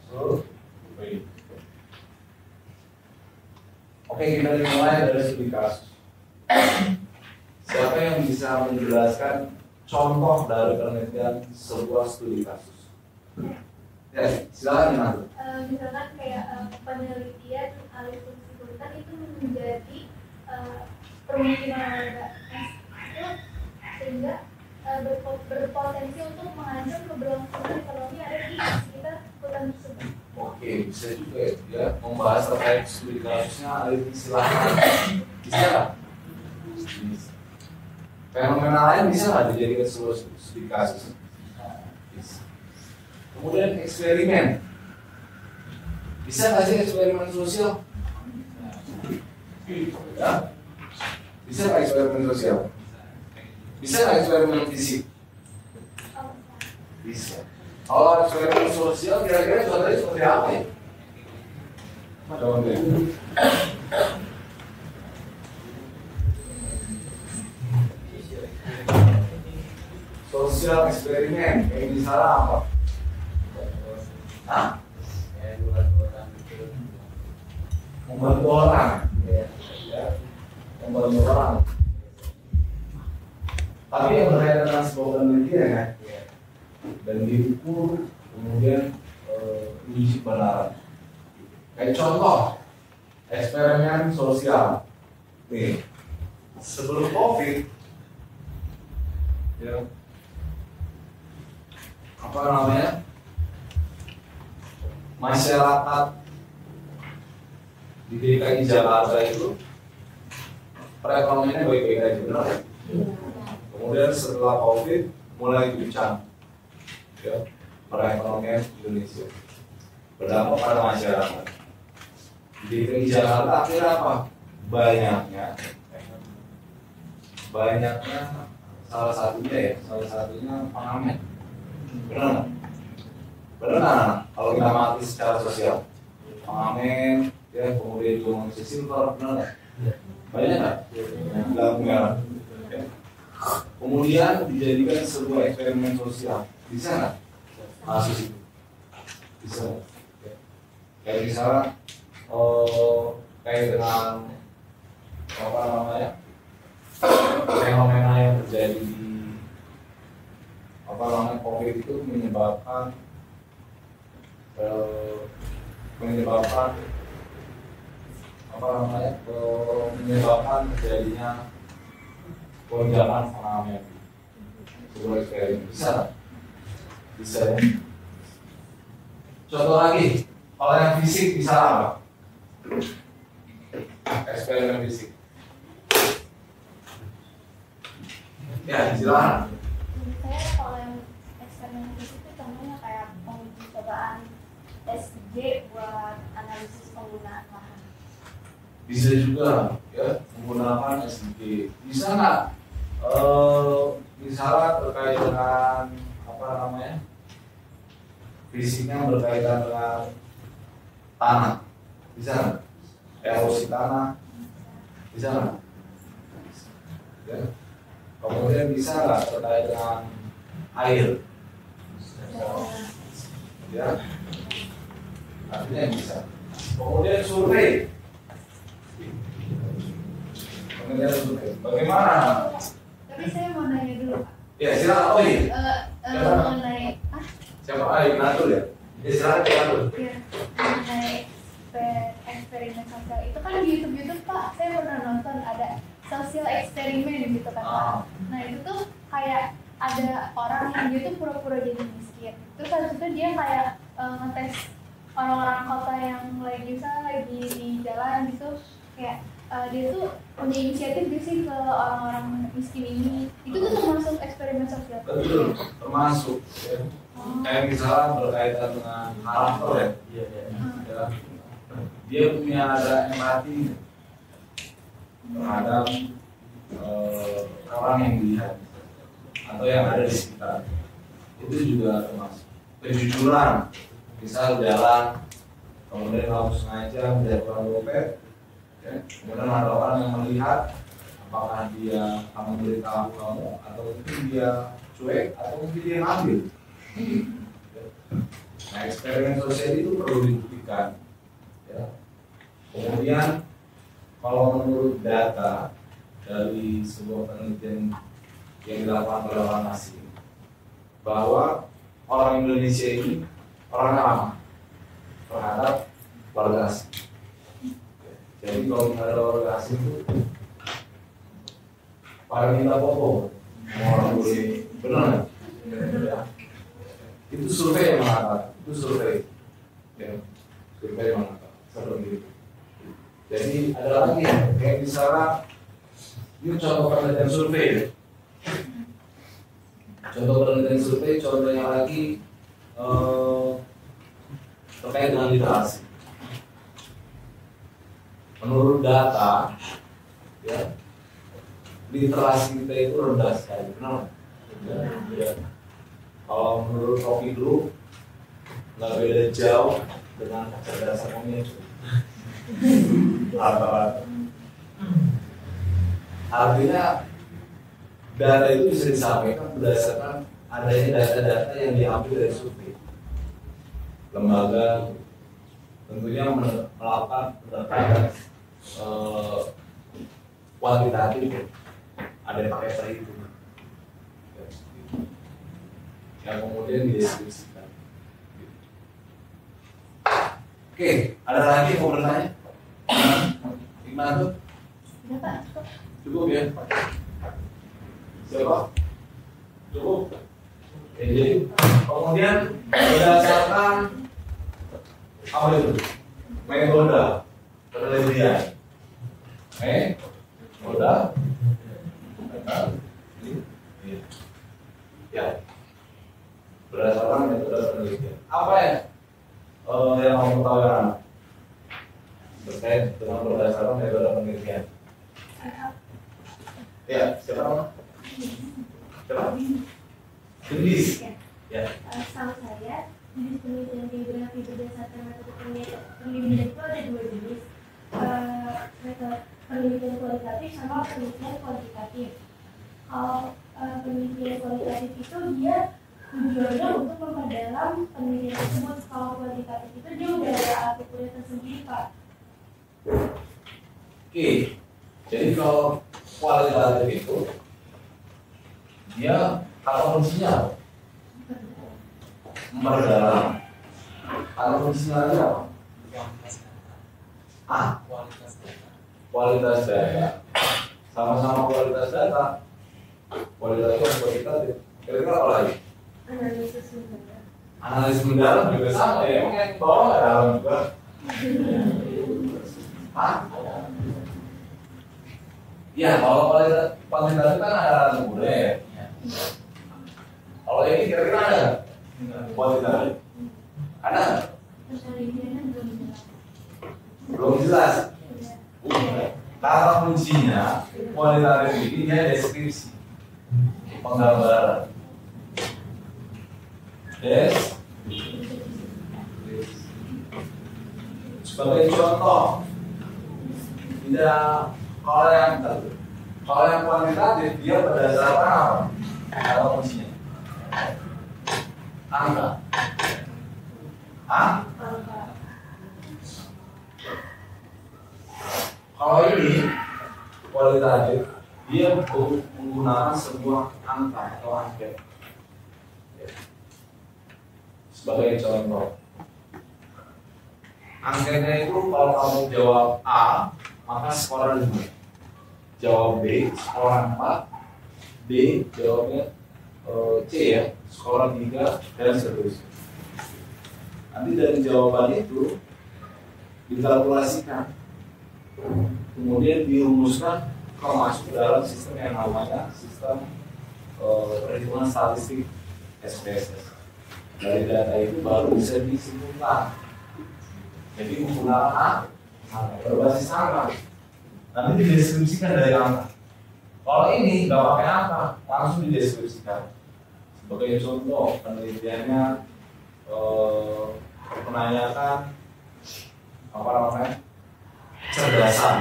survei. Oke, kita dimulai dari studi kasus. Siapa yang bisa menjelaskan contoh dari penelitian sebuah studi kasus? Ya, silakan Mas. Misalkan kayak penelitian alih fungsi kulit kan itu menjadi permukiman warga itu sehingga berpotensi untuk mengancam keberlangsungan ekonomi ada di sekitar hutan tersebut. Oke, bisa juga ya membahas terkait studi kasusnya ada silakan. Bisa nggak? Fenomena lain bisa nggak dijadikan sebuah studi kasus? Bisa. Kemudian eksperimen. Bisa nggak sih eksperimen sosial? Ya? Bisa nggak eksperimen sosial? Bisa nggak eksperimen fisik? Bisa. Kalau eksperimen sosial kira-kira contohnya seperti apa ya? Contohnya. Sosial eksperimen, kayak misalnya apa? Hah? Membantu orang. Ya. Membantu orang. Tapi yang berkaitan dengan sebuah penelitian ya, dan diukur kemudian uji kebenaran. Kayak contoh eksperimen sosial. Nih, sebelum COVID, ya, apa namanya, masyarakat di DKI Jakarta itu perekonomiannya baik-baik aja, benar ya? Kemudian setelah COVID mulai guncang, ya, perekonomian Indonesia berdampak pada masyarakat. Di DKI Jakarta akhirnya apa? Banyaknya salah satunya pengamen. Benar nggak? Benar nggak? Kalau kita amati secara sosial, pengamen, ya, kemudian juga manusia silver, benar nggak? Banyak nggak? Lampu merah. Ya. Kemudian dijadikan sebuah eksperimen sosial, bisa nggak? Kasus itu bisa nggak? Ya. Kayak misalnya, kayak dengan apa namanya, fenomena yang terjadi di COVID itu menyebabkan terjadinya lonjakan pengamen. Sebuah eksperimen bisa ya. Contoh lagi, kalau yang fisik bisa apa? Eksperimen fisik. Ya, silakan. Saya kalau yang eksperimen fisik itu contohnya kayak penguji cobaan SG buat analisis penggunaan lahan. Bisa juga ya menggunakan SG. Bisa nggak? Misalnya terkait dengan apa namanya, fisiknya berkaitan dengan tanah, bisa nggak? Erosi tanah, bisa nggak? Ya. Kemudian bisa nggak terkait dengan air? Ya, artinya bisa. Kemudian survei. Bagaimana? Tapi saya mau nanya dulu, Pak. Ya, silakan. Oh iya. Mengenai Siapa? Natul ya? Ya, silakan Natul. ya, mengenai eksperimen sosial itu kan di YouTube Pak, saya pernah nonton ada sosial eksperimen gitu kan Pak. Nah itu tuh kayak ada orang yang dia tuh pura-pura jadi miskin. Terus habis itu dia kayak ngetes orang-orang kota yang lagi di jalan gitu, kayak dia tuh punya inisiatif gitu sih ke orang-orang miskin ini. Itu tuh termasuk eksperimen sosial. Betul, termasuk. Ya. Kayak misalnya berkaitan dengan karakter ya. Ya. Dia punya ada empati terhadap orang yang dilihat atau yang ada di sekitar. Itu juga termasuk. Kejujuran, misal jalan, kemudian kamu sengaja menjatuhkan dompet, ya. Kemudian ada orang yang melihat apakah dia akan memberitahu kamu atau mungkin dia cuek atau mungkin dia ngambil. Nah, eksperimen sosial itu perlu dibuktikan. Ya. Kemudian kalau menurut data dari sebuah penelitian yang dilakukan oleh orang asing, bahwa orang Indonesia ini orang ramah terhadap warga asing. Jadi kalau misalnya ada orang asing itu pada minta foto, orang boleh benar nggak? Ya. Itu survei yang mengatakan, itu survei, ya. Survei yang mengatakan seperti itu. Jadi ada lagi kayak misalnya ini contoh penelitian survei. Contoh penelitian survei, contohnya lagi terkait dengan literasi. Menurut data, ya, literasi kita itu rendah sekali. Kenapa? Ya. Kalau menurut Rocky Group, nggak beda jauh dengan kecerdasan monyet. Rata-rata. Artinya data itu bisa disampaikan berdasarkan adanya data-data yang diambil dari survei. Lembaga tentunya melakukan pendekatan kuantitatif, ada yang pakai perhitungan yang kemudian dideskripsikan. Oke, ada lagi yang mau bertanya? Gimana tuh? Cukup ya? Siapa? Cukup? Oke, jadi kemudian berdasarkan apa itu? Metode penelitian. Metode ya. Berdasarkan metode penelitian. Apa ya? Yang kamu tahu yang terkait dengan berdasarkan metode penelitian. Ya, siapa? Siapa? Gendis. Ya. Sama saya, jenis penelitian geografi berdasarkan metode penelitian itu ada dua jenis, metode penelitian kualitatif sama penelitian kuantitatif. Kalau penelitian kualitatif itu dia tujuannya untuk memperdalam penelitian tersebut. Kalau kuantitatif itu dia udah ada alat ukurnya tersendiri, Pak. Oke, jadi kalau kualitatif itu dia kata kuncinya memperdalam. Kata kuncinya apa? Kualitas data. Sama-sama kualitas data. Kualitas dan kuantitatif. Kira-kira apa lagi? Analisis mendalam. Analisis mendalam juga sama ya. Emang yang bawah nggak dalam juga? Ya, kalau kuantitatif kan ada alat ukurnya ya. Kalau ini kira-kira ada kuantitatif? Ada? Penelitiannya belum jelas. Belum jelas. Kata kuncinya kualitatif ini dia deskripsi, penggambaran. Sebagai contoh, tidak kalau yang kuantitatif dia berdasarkan apa? Kata kuncinya angka. Kalau ini kualitatif, dia menggunakan sebuah angka atau angket. Sebagai contoh, angketnya itu kalau kamu jawab A, maka skor 5. Jawab B, skor 4. D, jawabnya C ya, skor 3 dan seterusnya. Nanti dari jawaban itu dikalkulasikan, kemudian dirumuskan kalau masuk dalam sistem yang namanya sistem perhitungan statistik SPSS. Dari data itu baru bisa disimpulkan. Jadi menggunakan berbasis angka. Nanti dideskripsikan dari angka. Kalau ini nggak pakai angka, langsung dideskripsikan. Sebagai contoh penelitiannya menanyakan apa namanya cerdasan.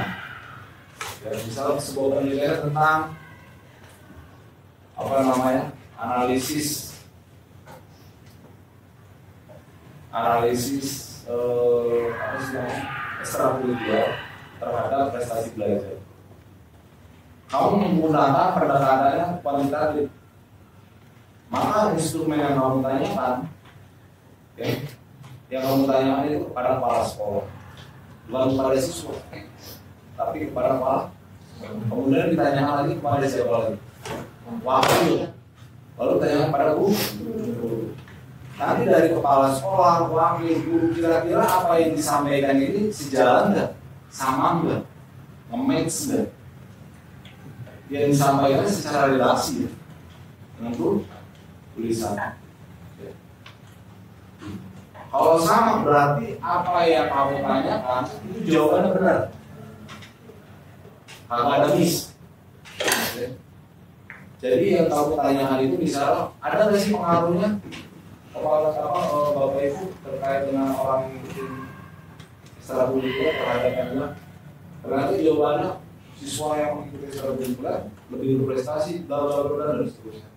Ya, misalnya sebuah penelitian tentang apa namanya analisis apa sih namanya ekstrakurikuler terhadap prestasi belajar. Kamu menggunakan pendekatannya kuantitatif, maka instrumen yang kamu tanyakan, yang kamu tanyakan itu kepada kepala sekolah. bukan kepada siswa, tapi kepada kepala. Kemudian ditanyakan lagi kepada siapa lagi? Wakil. Lalu ditanyakan pada guru. Nanti dari kepala sekolah, wakil, guru, kira-kira apa yang disampaikan ini sejalan nggak? Sama nggak? Nge-match nggak? Yang disampaikan secara relasi ya? Dengan tulisan. Kalau sama berarti apa yang kamu tanyakan itu jawabannya benar. Kagak ada miss. Jadi yang kamu tanyakan itu misalnya ada nggak sih pengaruhnya kepala Bapak Ibu terkait dengan orang yang bikin ekstrakurikuler terhadap anak? Ternyata jawabannya siswa yang mengikuti ekstrakurikuler lebih berprestasi, bla dan seterusnya.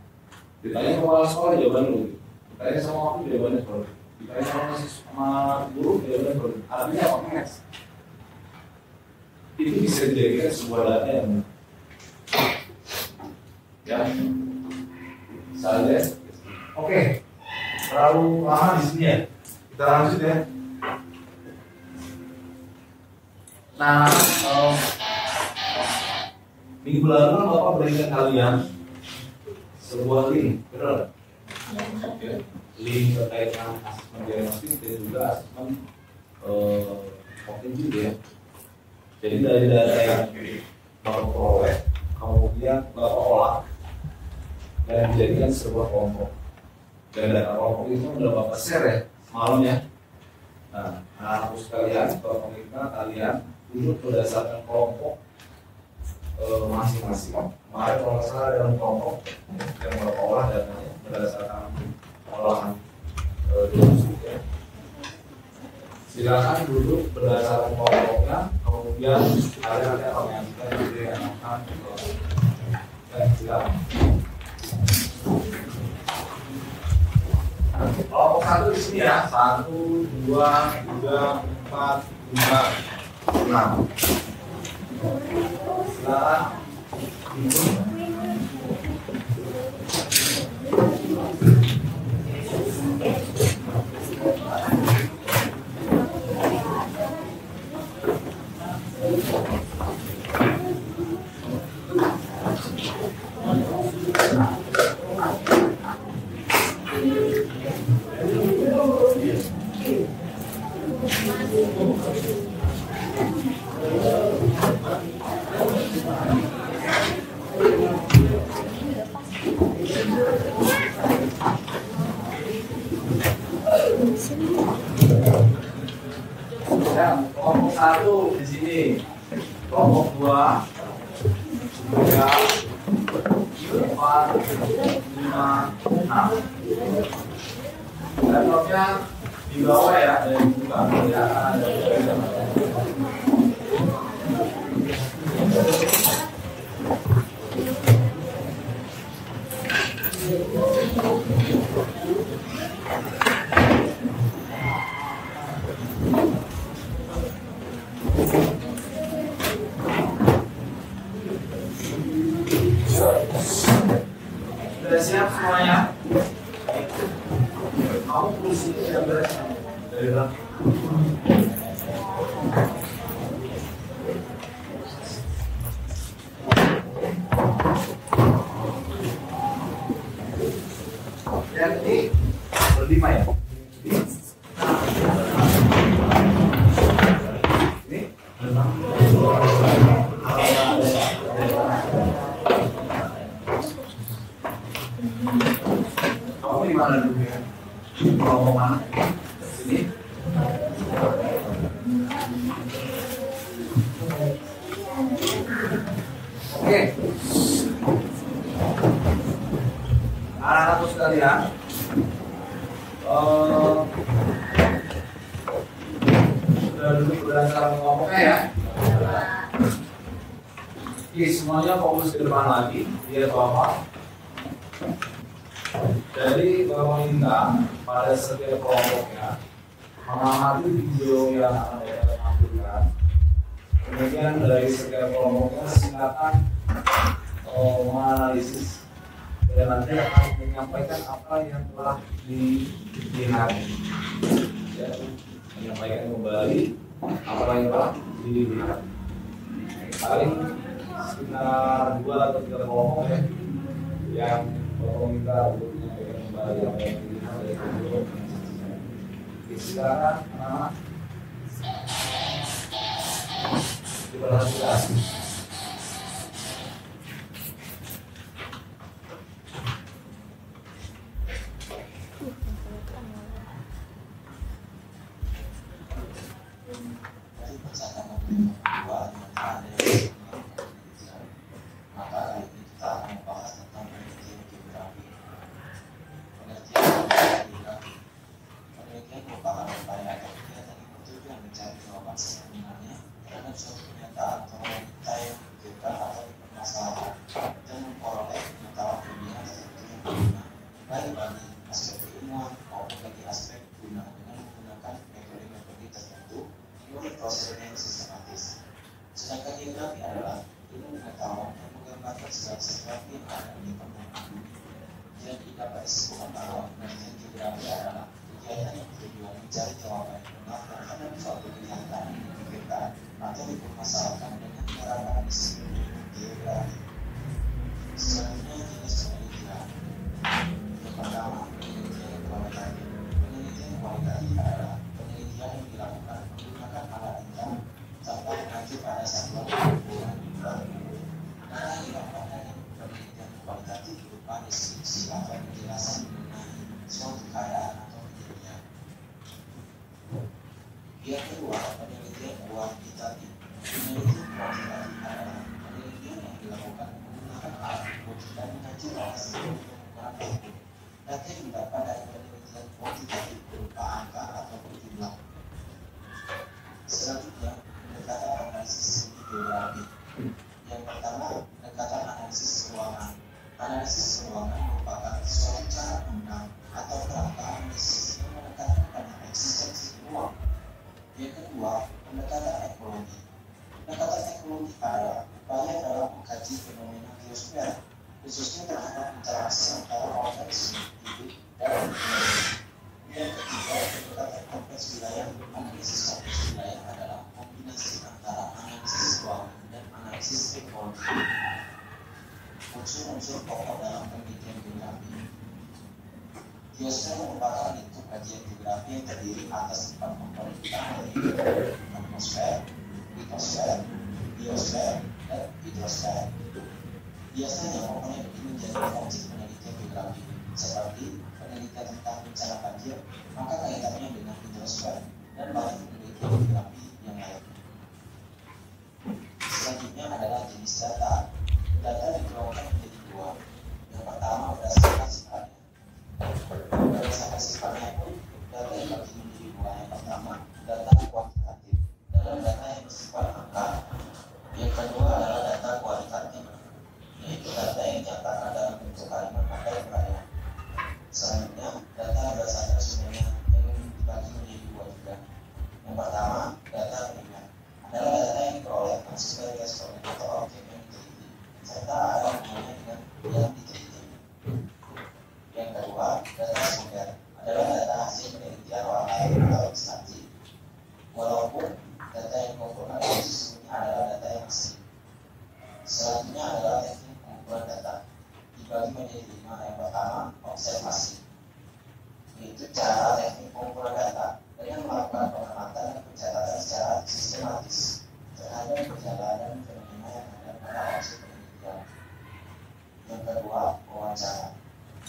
Ditanya kepala sekolah jawabannya begitu. Ditanya sama aku jawabannya seperti itu. Ditanya sama guru jawabannya seperti itu. Artinya apa? Match. Itu bisa dijadikan sebuah data yang saya oke. Terlalu lama di sini ya. Kita lanjut ya. Nah, minggu lalu kan Bapak berikan kalian sebuah link, benar? Link terkait dengan asesmen diagnostik dan juga asesmen optimis ya. Jadi dari data yang Bapak peroleh, kemudian Bapak olah dan dijadikan sebuah kelompok. Dan data kelompok itu sudah Bapak share ya semalam ya. Nah, anak-anakku sekalian, Bapak Mitra kalian duduk berdasarkan kelompok masing-masing. Kemarin kalau nggak salah dalam kelompok yang Bapak olah datanya berdasarkan olahan diagnostik ya. Silakan duduk berdasarkan kelompoknya, kemudian ada pertanyaan kita yang akan silakan. Kelompok satu di sini ya, 1, 2, 3, 4, 5, 6. Silakan. Kelompok 1 di sini, kelompok 2, 3, 4, 5, 6. Dan nomornya di bawah ya, ada yang buka kelihatan ada sudah siap semuanya? Kamu kursi yang beres dari belakang. Yang ini berlima ya? Ini berenam. Kamu di mana dulu ya? Kelompok mana? Sini. Oke. Anak-anakku sekalian, sudah duduk berdasarkan kelompoknya ya. Oke, semuanya fokus ke depan lagi. Lihat Bapak. Jadi Bapak minta pada setiap kelompoknya mengamati video yang akan Bapak tampilkan. Kemudian dari setiap kelompoknya silakan menganalisis dan nanti akan menyampaikan apa yang telah dilihat. Ya, menyampaikan kembali apa lagi Pak digunakan? Paling sekitar 2 atau 3 kelompok ya yang Bapak minta untuk menyampaikan kembali apa yang dilihat dari video. Silakan anak-anak diperhatikan. Unsur-unsur pokok dalam penelitian geografi. Geosfer merupakan bentuk kajian geografi yang terdiri atas 4 komponen utama, yaitu atmosfer, litosfer, biosfer, dan hidrosfer. Biasanya komponen ini menjadi objek penelitian geografi, seperti penelitian tentang bencana banjir, maka kaitannya dengan hidrosfer dan banyak penelitian geografi yang lain. Selanjutnya adalah jenis data. Data dikelompokkan menjadi 2. Yang pertama berdasarkan sifatnya. Berdasarkan sifatnya pun data dibagi menjadi 2. Yang pertama data kuantitatif dalam data yang bersifat angka. Yang kedua adalah data kualitatif, yaitu data yang dinyatakan dalam bentuk kalimat atau uraian. Selanjutnya data berdasarkan sumbernya yang dibagi menjadi 2 juga. Yang pertama data primer adalah data yang diperoleh langsung dari responden atau objek yang diteliti, serta ada hubungannya dengan yang diteliti. Yang kedua, data sekunder adalah data hasil penelitian orang lain atau instansi. Walaupun data yang dikumpulkan itu sesungguhnya adalah data yang asli. Selanjutnya adalah teknik pengumpulan data. Dibagi menjadi 5. Yang pertama, observasi, yaitu cara teknik pengumpulan data dengan melakukan pengamatan dan pencatatan secara sistematis terhadap perjalanan fenomena yang ada pada hasil penelitian. Yang kedua, wawancara.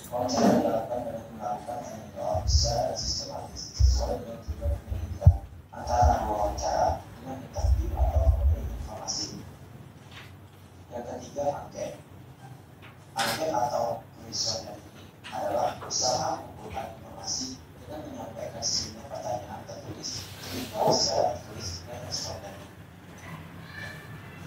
Wawancara dilakukan dengan melakukan tanya jawab secara sistematis sesuai dengan tujuan penelitian antara wawancara dengan interview atau memberi informasi. Yang ketiga, angket. Angket atau kuesioner ini adalah usaha mengumpulkan informasi dengan menyampaikan sejumlah pertanyaan tertulis secara tertulis dan responden.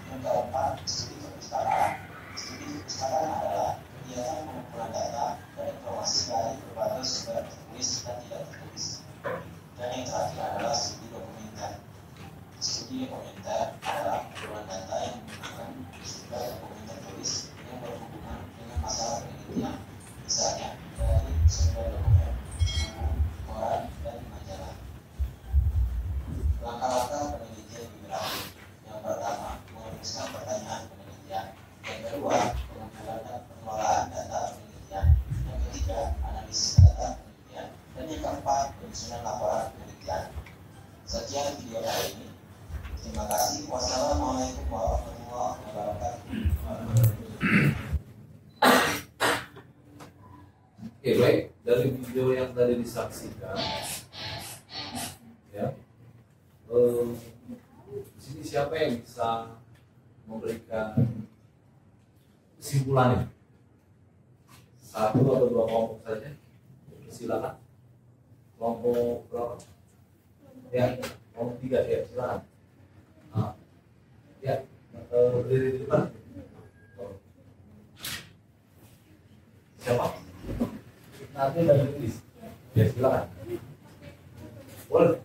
Yang keempat, studi perpustakaan. Studi perpustakaan adalah kegiatan pengumpulan data dan informasi dari berbagai sumber tertulis dan tidak tertulis. Dan yang terakhir adalah studi dokumenter. Studi dokumenter adalah pengumpulan data yang menggunakan sumber dokumen tertulis yang berhubungan dengan masalah penelitian, misalnya dari sumber dokumen, buku, koran, dan majalah. Langkah-langkah disaksikan. Ya, di sini siapa yang bisa memberikan kesimpulannya? Satu atau dua kelompok saja. Silakan. Kelompok berapa? Ya, kelompok 3 ya, silakan. Nah, ya, berdiri di depan. Siapa? Nanti dan tulis. Ya, silakan. Boleh.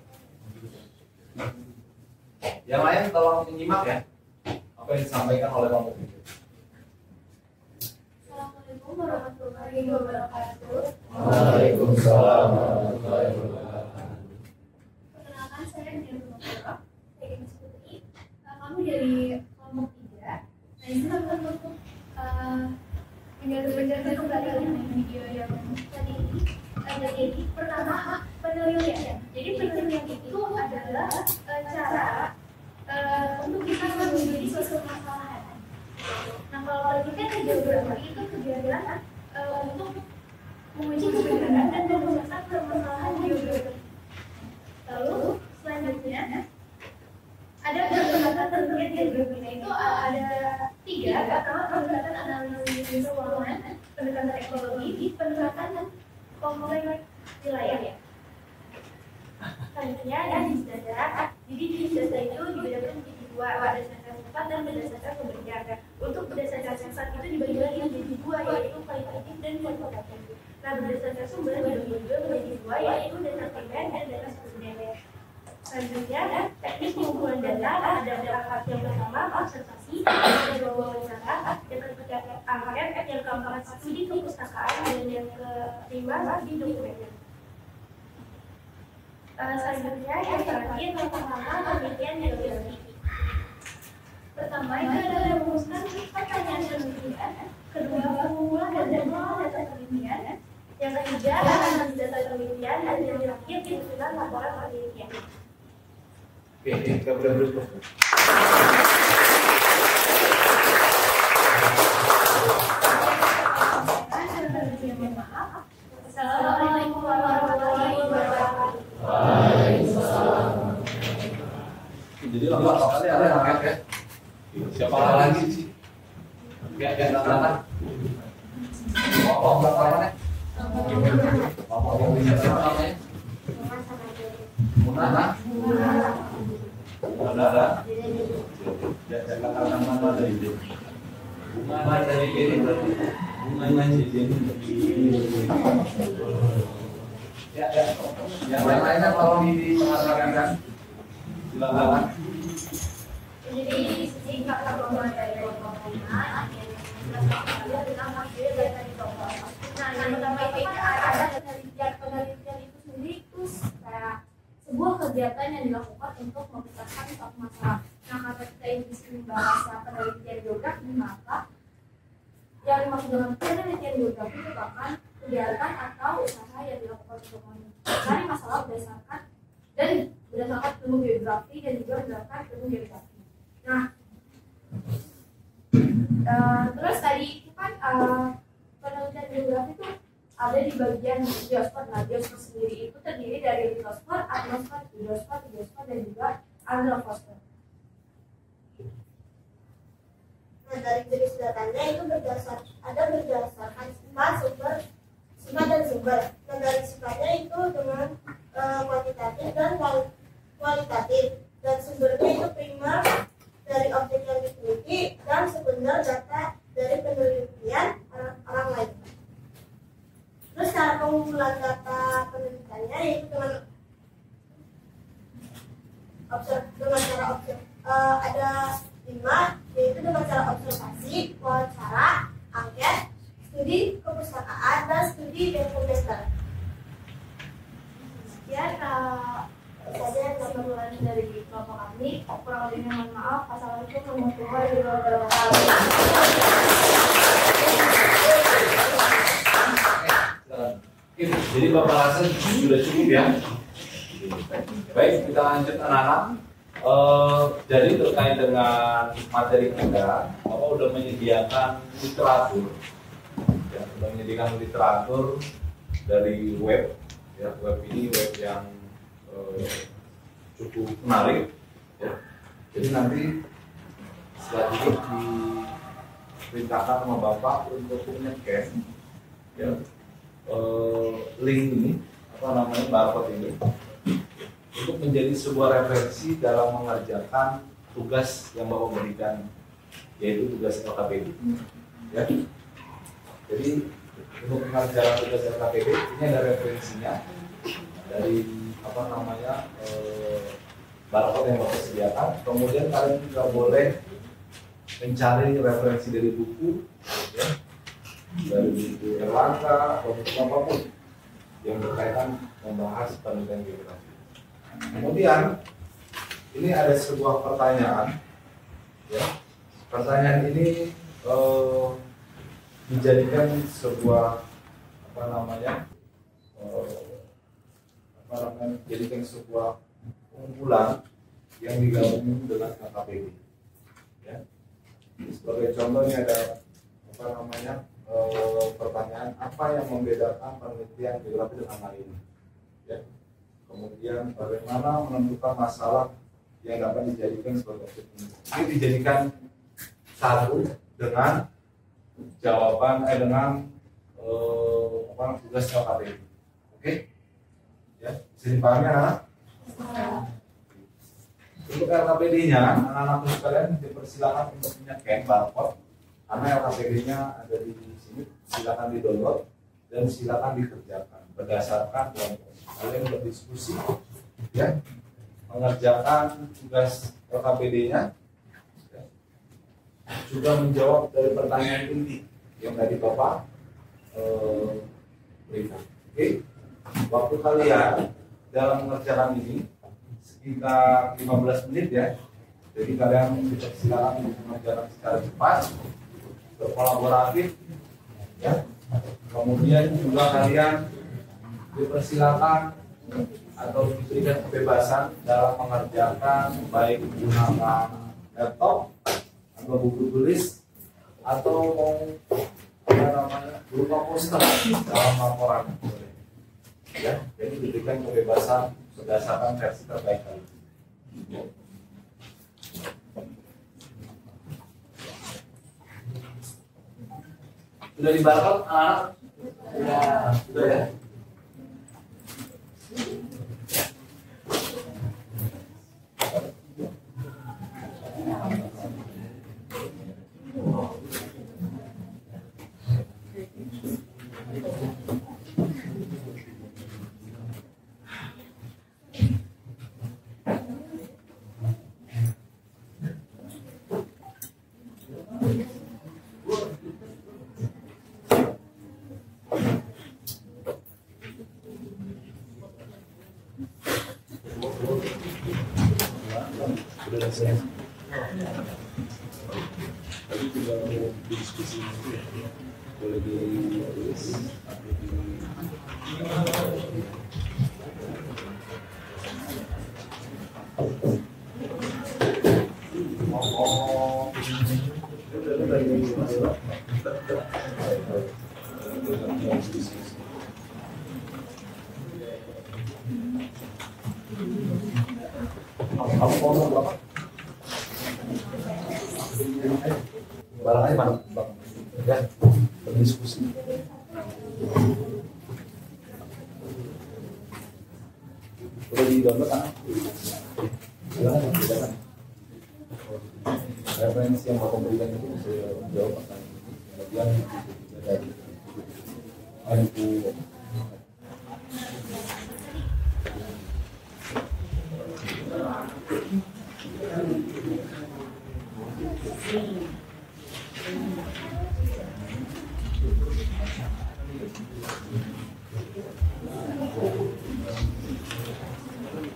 Yang lain tolong menyimak ya apa yang disampaikan oleh kelompok itu. Assalamualaikum warahmatullahi wabarakatuh. Waalaikumsalam warahmatullahi wabarakatuh. Perkenalkan, saya Dian Nurul, saya Ines Putri. Kami dari kelompok 3. Nah, ini akan untuk menjelaskan kembali dengan video yang tadi jadi pertama penelitian. Jadi penelitian itu adalah cara untuk kita menjadi suatu permasalahan. Nah, kalau penelitian di geografi itu kegiatan untuk menguji kebenaran dan memecahkan permasalahan geografi. Lalu selanjutnya ada pendekatan penelitian geografi. Nah, itu ada 3. Pertama, pendekatan analisis keuangan, pendekatan ekologi, pendekatan kompleks wilayah. Selanjutnya ada jenis data. Jadi jenis data itu dibedakan menjadi 2, berdasarkan sifat dan berdasarkan keberpihakan. Untuk berdasarkan sifat itu dibagi lagi menjadi 2, yaitu kualitatif dan kuantitatif. Nah, berdasarkan sumber dibagi juga menjadi 2, yaitu data primer dan data sekunder. Selanjutnya, teknik pengumpulan data ada tahap yang pertama observasi, yang kedua wawancara, yang ketiga angket, yang keempat studi kepustakaan, dan yang kelima studi dokumen. Selanjutnya yang terakhir yang pertama penelitian geografi. Pertama itu adalah merumuskan pertanyaan penelitian, kedua pengumpulan dan pengelolaan data penelitian, yang ketiga analisis data penelitian, dan yang terakhir penyusunan laporan penelitian. Oke, kita boleh berikut. Assalamualaikum warahmatullahi wabarakatuh. Jadi lama sekali ada angkat ya. Siapa lagi sih? Ya, silakan. Belakangan ya. Apa punya namanya? Munana. Ada. Ya, silakan nama dari ini. Bunga dari ini berarti. Bunga jadi. Ya. Yang lainnya tolong diperhatikan. Silakan. Jadi singkat pertemuan dari kelompok 5 tentang hasil data di kelompok. Nah, yang pertama itu ada penelitian itu sendiri itu sebuah kegiatan yang dilakukan untuk memecahkan suatu masalah. Nah, kata kita ini di sini bahasa penelitian geografi, maka yang dimaksud dengan penelitian geografi merupakan kegiatan atau usaha yang dilakukan untuk mencari masalah berdasarkan ilmu geografi dan juga berdasarkan ilmu geografi. Nah, terus tadi itu kan penelitian geografi itu ada di bagian geosfer. Nah, geosfer sendiri itu terdiri dari litosfer, atmosfer, hidrosfer, geosfer, dan juga agrosfer. Nah, dari jenis datanya itu berdasarkan sifat dan sumber. Nah, dari sifatnya itu dengan kuantitatif dan kualitatif, dan sumbernya itu primer dari objek yang diteliti dan sekunder data dari penelitian orang lain. Terus cara pengumpulan data penelitiannya yaitu ada 5, yaitu dengan cara observasi, wawancara, angket, studi kepustakaan, dan studi dokumenter. Sekian saja yang kami dari kelompok kami. Kurang lebihnya mohon maaf. Assalamualaikum warahmatullahi wabarakatuh. Jadi Bapak rasa sudah cukup ya. Baik, kita lanjut anak-anak. Jadi terkait dengan materi kita, Bapak sudah menyediakan literatur, ya, sudah menyediakan literatur dari web Ya, web ini web yang cukup menarik. Ya. Jadi nanti setelah ini diperintahkan sama Bapak untuk menyekan ya, link ini, apa namanya, barcode ini, untuk menjadi sebuah referensi dalam mengerjakan tugas yang Bapak berikan, yaitu tugas LKPD. Ya. Jadi untuk mengerjakan tugas LKPD ini ada referensinya dari apa namanya barcode yang Bapak sediakan. Kemudian kalian juga boleh mencari referensi dari buku, ya, dari buku Erlangga atau buku apapun yang berkaitan membahas penelitian geografi. Kemudian ini ada sebuah pertanyaan, ya. Pertanyaan ini dijadikan sebuah jadikan sebuah kumpulan yang digabung dengan KKPD. Ya. Sebagai contoh ini ada pertanyaan apa yang membedakan penelitian geografi dengan lain. Ya. Kemudian bagaimana menentukan masalah yang dapat dijadikan sebagai objek penelitian. Ini dijadikan satu dengan jawaban dengan tugas LKPD. Oke? Ya, bisa dipahami anak? Untuk LKPD-nya, anak-anak sekalian dipersilakan untuk menyekan barcode karena LKPD-nya ada di sini. Silakan di-download dan silakan dikerjakan berdasarkan kelompok. Kalian berdiskusi, ya, mengerjakan tugas LKPD-nya, ya, juga menjawab dari pertanyaan inti yang tadi Bapak berikan. Oke, waktu kalian dalam mengerjakan ini sekitar 15 menit ya. Jadi kalian dipersilakan untuk mengerjakan secara cepat, berkolaboratif, ya. Kemudian juga kalian dipersilakan atau diberikan kebebasan dalam mengerjakan baik menggunakan laptop atau buku tulis atau berupa poster dalam laporan. Ya, jadi diberikan kebebasan berdasarkan versi terbaik kalian. Sudah dibarcode anak-anak? Sudah ya? Tadi tinggal diskusi boleh ditulis atau barangnya mana, Bang? Ya, berdiskusi. Udah di-download kan? Silakan. Referensi yang Bapak berikan itu saya jawab pertanyaan ini. Kemudian dari buku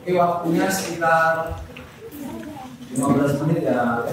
Oke, waktunya sekitar 15 menit ya.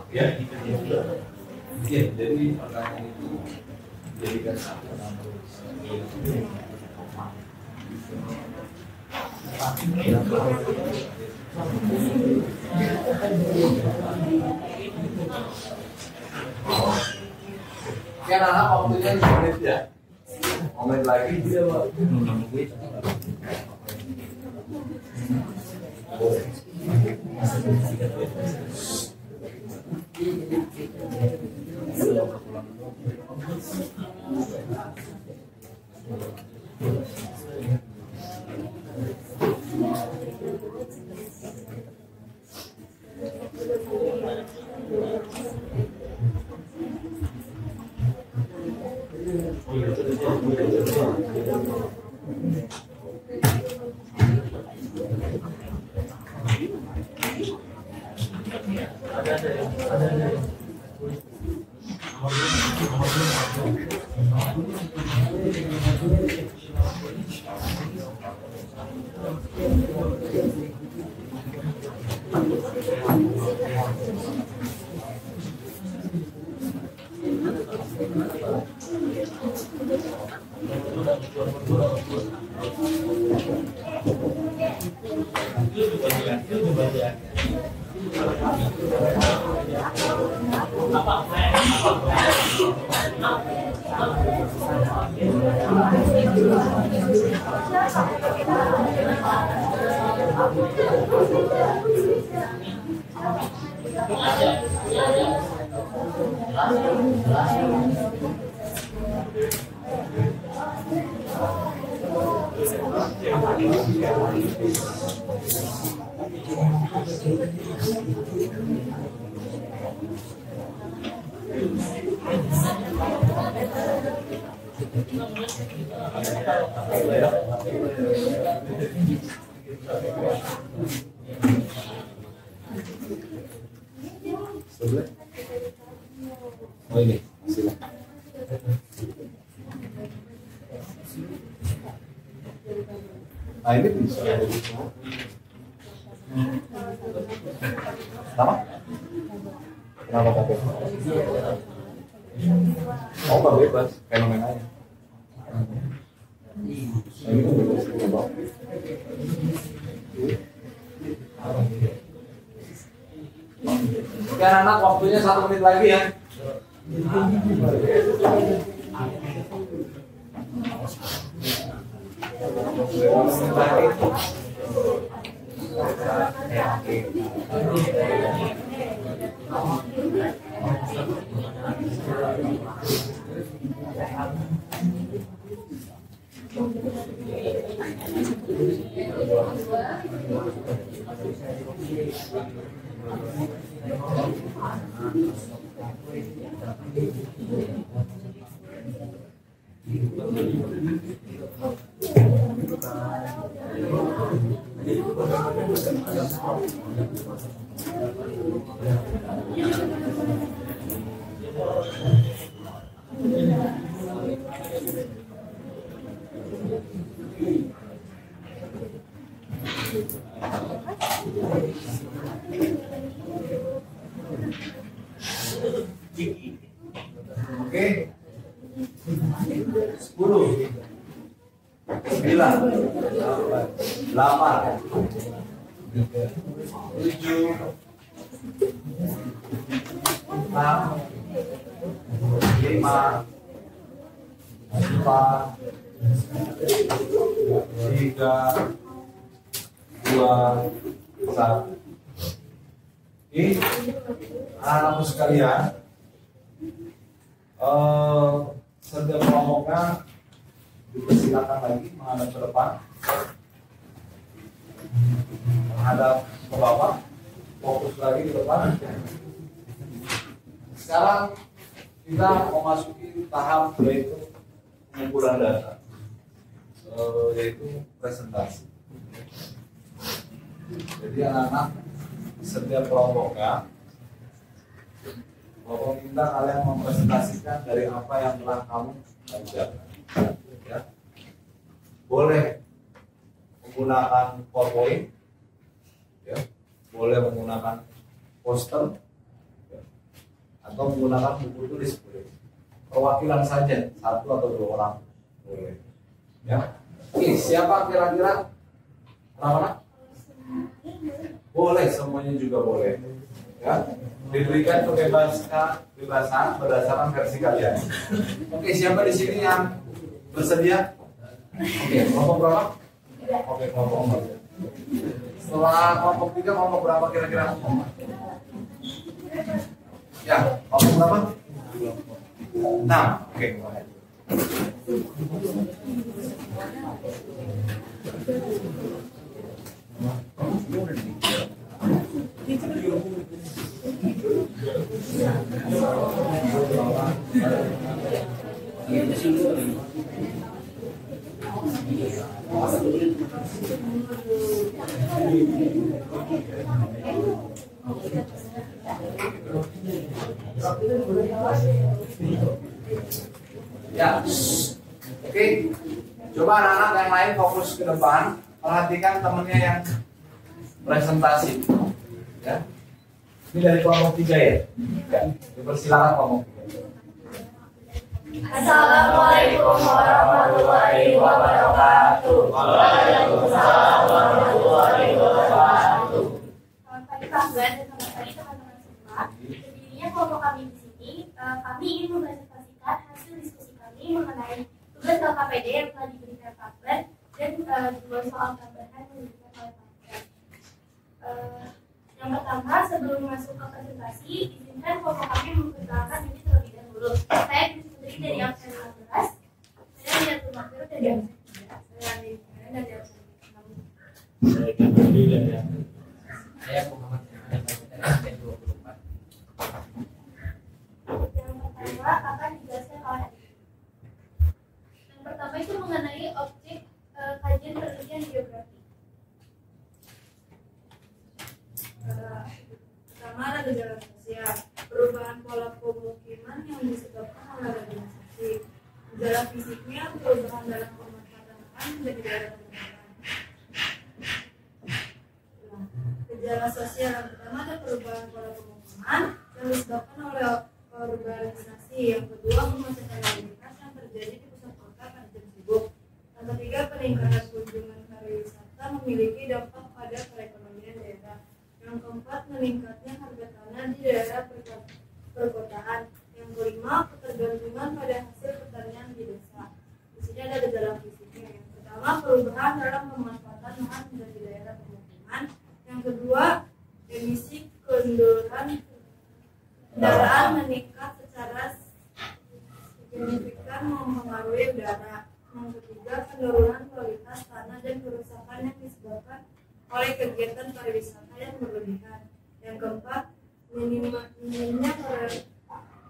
Ya, ya, jadi pertanyaan itu jadikan satu nama. Kan anak waktunya 5 menit ya. Komen lagi dia Pak. Oh ini, silakan. Nah ini bisa. Kenapa? Kenapa tak bebas? Oh nggak bebas, fenomenanya. Nah, ini kan bebas coba. Kan anak waktunya 1 menit lagi ya. Oke. 10 9 8 7 6 5 4 3 2 1. Ini anak-anakku sekalian, setiap kelompoknya dipersilakan lagi menghadap ke depan, menghadap ke bawah, fokus lagi di depan. Sekarang kita memasuki tahap yaitu pengumpulan data, yaitu presentasi. Jadi anak-anak setiap kelompoknya, kelompok kita kalian mempresentasikan dari apa yang telah kamu kerjakan. Ya. Boleh menggunakan PowerPoint, ya. Boleh menggunakan poster, ya. Atau menggunakan buku tulis. Perwakilan saja, 1 atau 2 orang boleh. Ya. Oke, siapa kira-kira? Anak-anak? Boleh, semuanya juga boleh. Ya, diberikan kebebasan berdasarkan versi kalian. Oke, siapa di sini yang bersedia? Oke, kelompok berapa? Oke, kelompok 4. Setelah kelompok 3, kelompok berapa kira-kira? Ya, kelompok berapa? 6. Oke. Ya, oke. Coba anak-anak yang lain fokus ke depan, perhatikan temennya yang presentasi. Ya. Ini dari kelompok 3 ya. Ya, dipersilakan kelompok 3. Assalamualaikum warahmatullahi wabarakatuh. Waalaikumsalam warahmatullahi wabarakatuh. Selamat pagi Pak Glenn dan selamat pagi teman-teman semua. Berdirinya kelompok kami di sini, kami ingin mempresentasikan hasil diskusi kami mengenai tugas LKPD yang telah diberikan Pak Glenn dan 2 soal tambahan yang diberikan oleh Pak Glenn. Yang pertama, sebelum masuk ke presentasi, izinkan kelompok kami memperkenalkan diri terlebih dahulu. Saya Putri dari absen 15, saya Diatur Makmur dari absen 3, saya Andi Karen dari absen 6. Saya Gandhi dari Saya Muhammad dari absen 24. Yang pertama akan dijelaskan oleh Adi. Yang pertama itu mengenai objek kajian penelitian geografi. Pertama ada gejala sosial, perubahan pola pemukiman yang disebabkan oleh urbanisasi. Gejala fisiknya, perubahan dalam pemanfaatan lahan menjadi daerah permukiman. Gejala sosial yang pertama ada perubahan pola pemukiman yang disebabkan oleh urbanisasi. Yang kedua, kemacetan lalu lintas yang terjadi di pusat kota pada jam sibuk. Yang ketiga, peningkatan kunjungan pariwisata memiliki dampak pada perekonomian daerah. Yang keempat, meningkatnya harga tanah di daerah perkotaan. Yang kelima, ketergantungan pada hasil pertanian di desa. Di sini ada gejala fisiknya. Yang pertama, perubahan dalam pemanfaatan lahan dari daerah pemukiman. Yang kedua, emisi kendaraan meningkat secara signifikan mempengaruhi udara. Yang ketiga, penurunan kualitas tanah dan kerusakan oleh kegiatan pariwisata yang berlebihan. Yang keempat, minimnya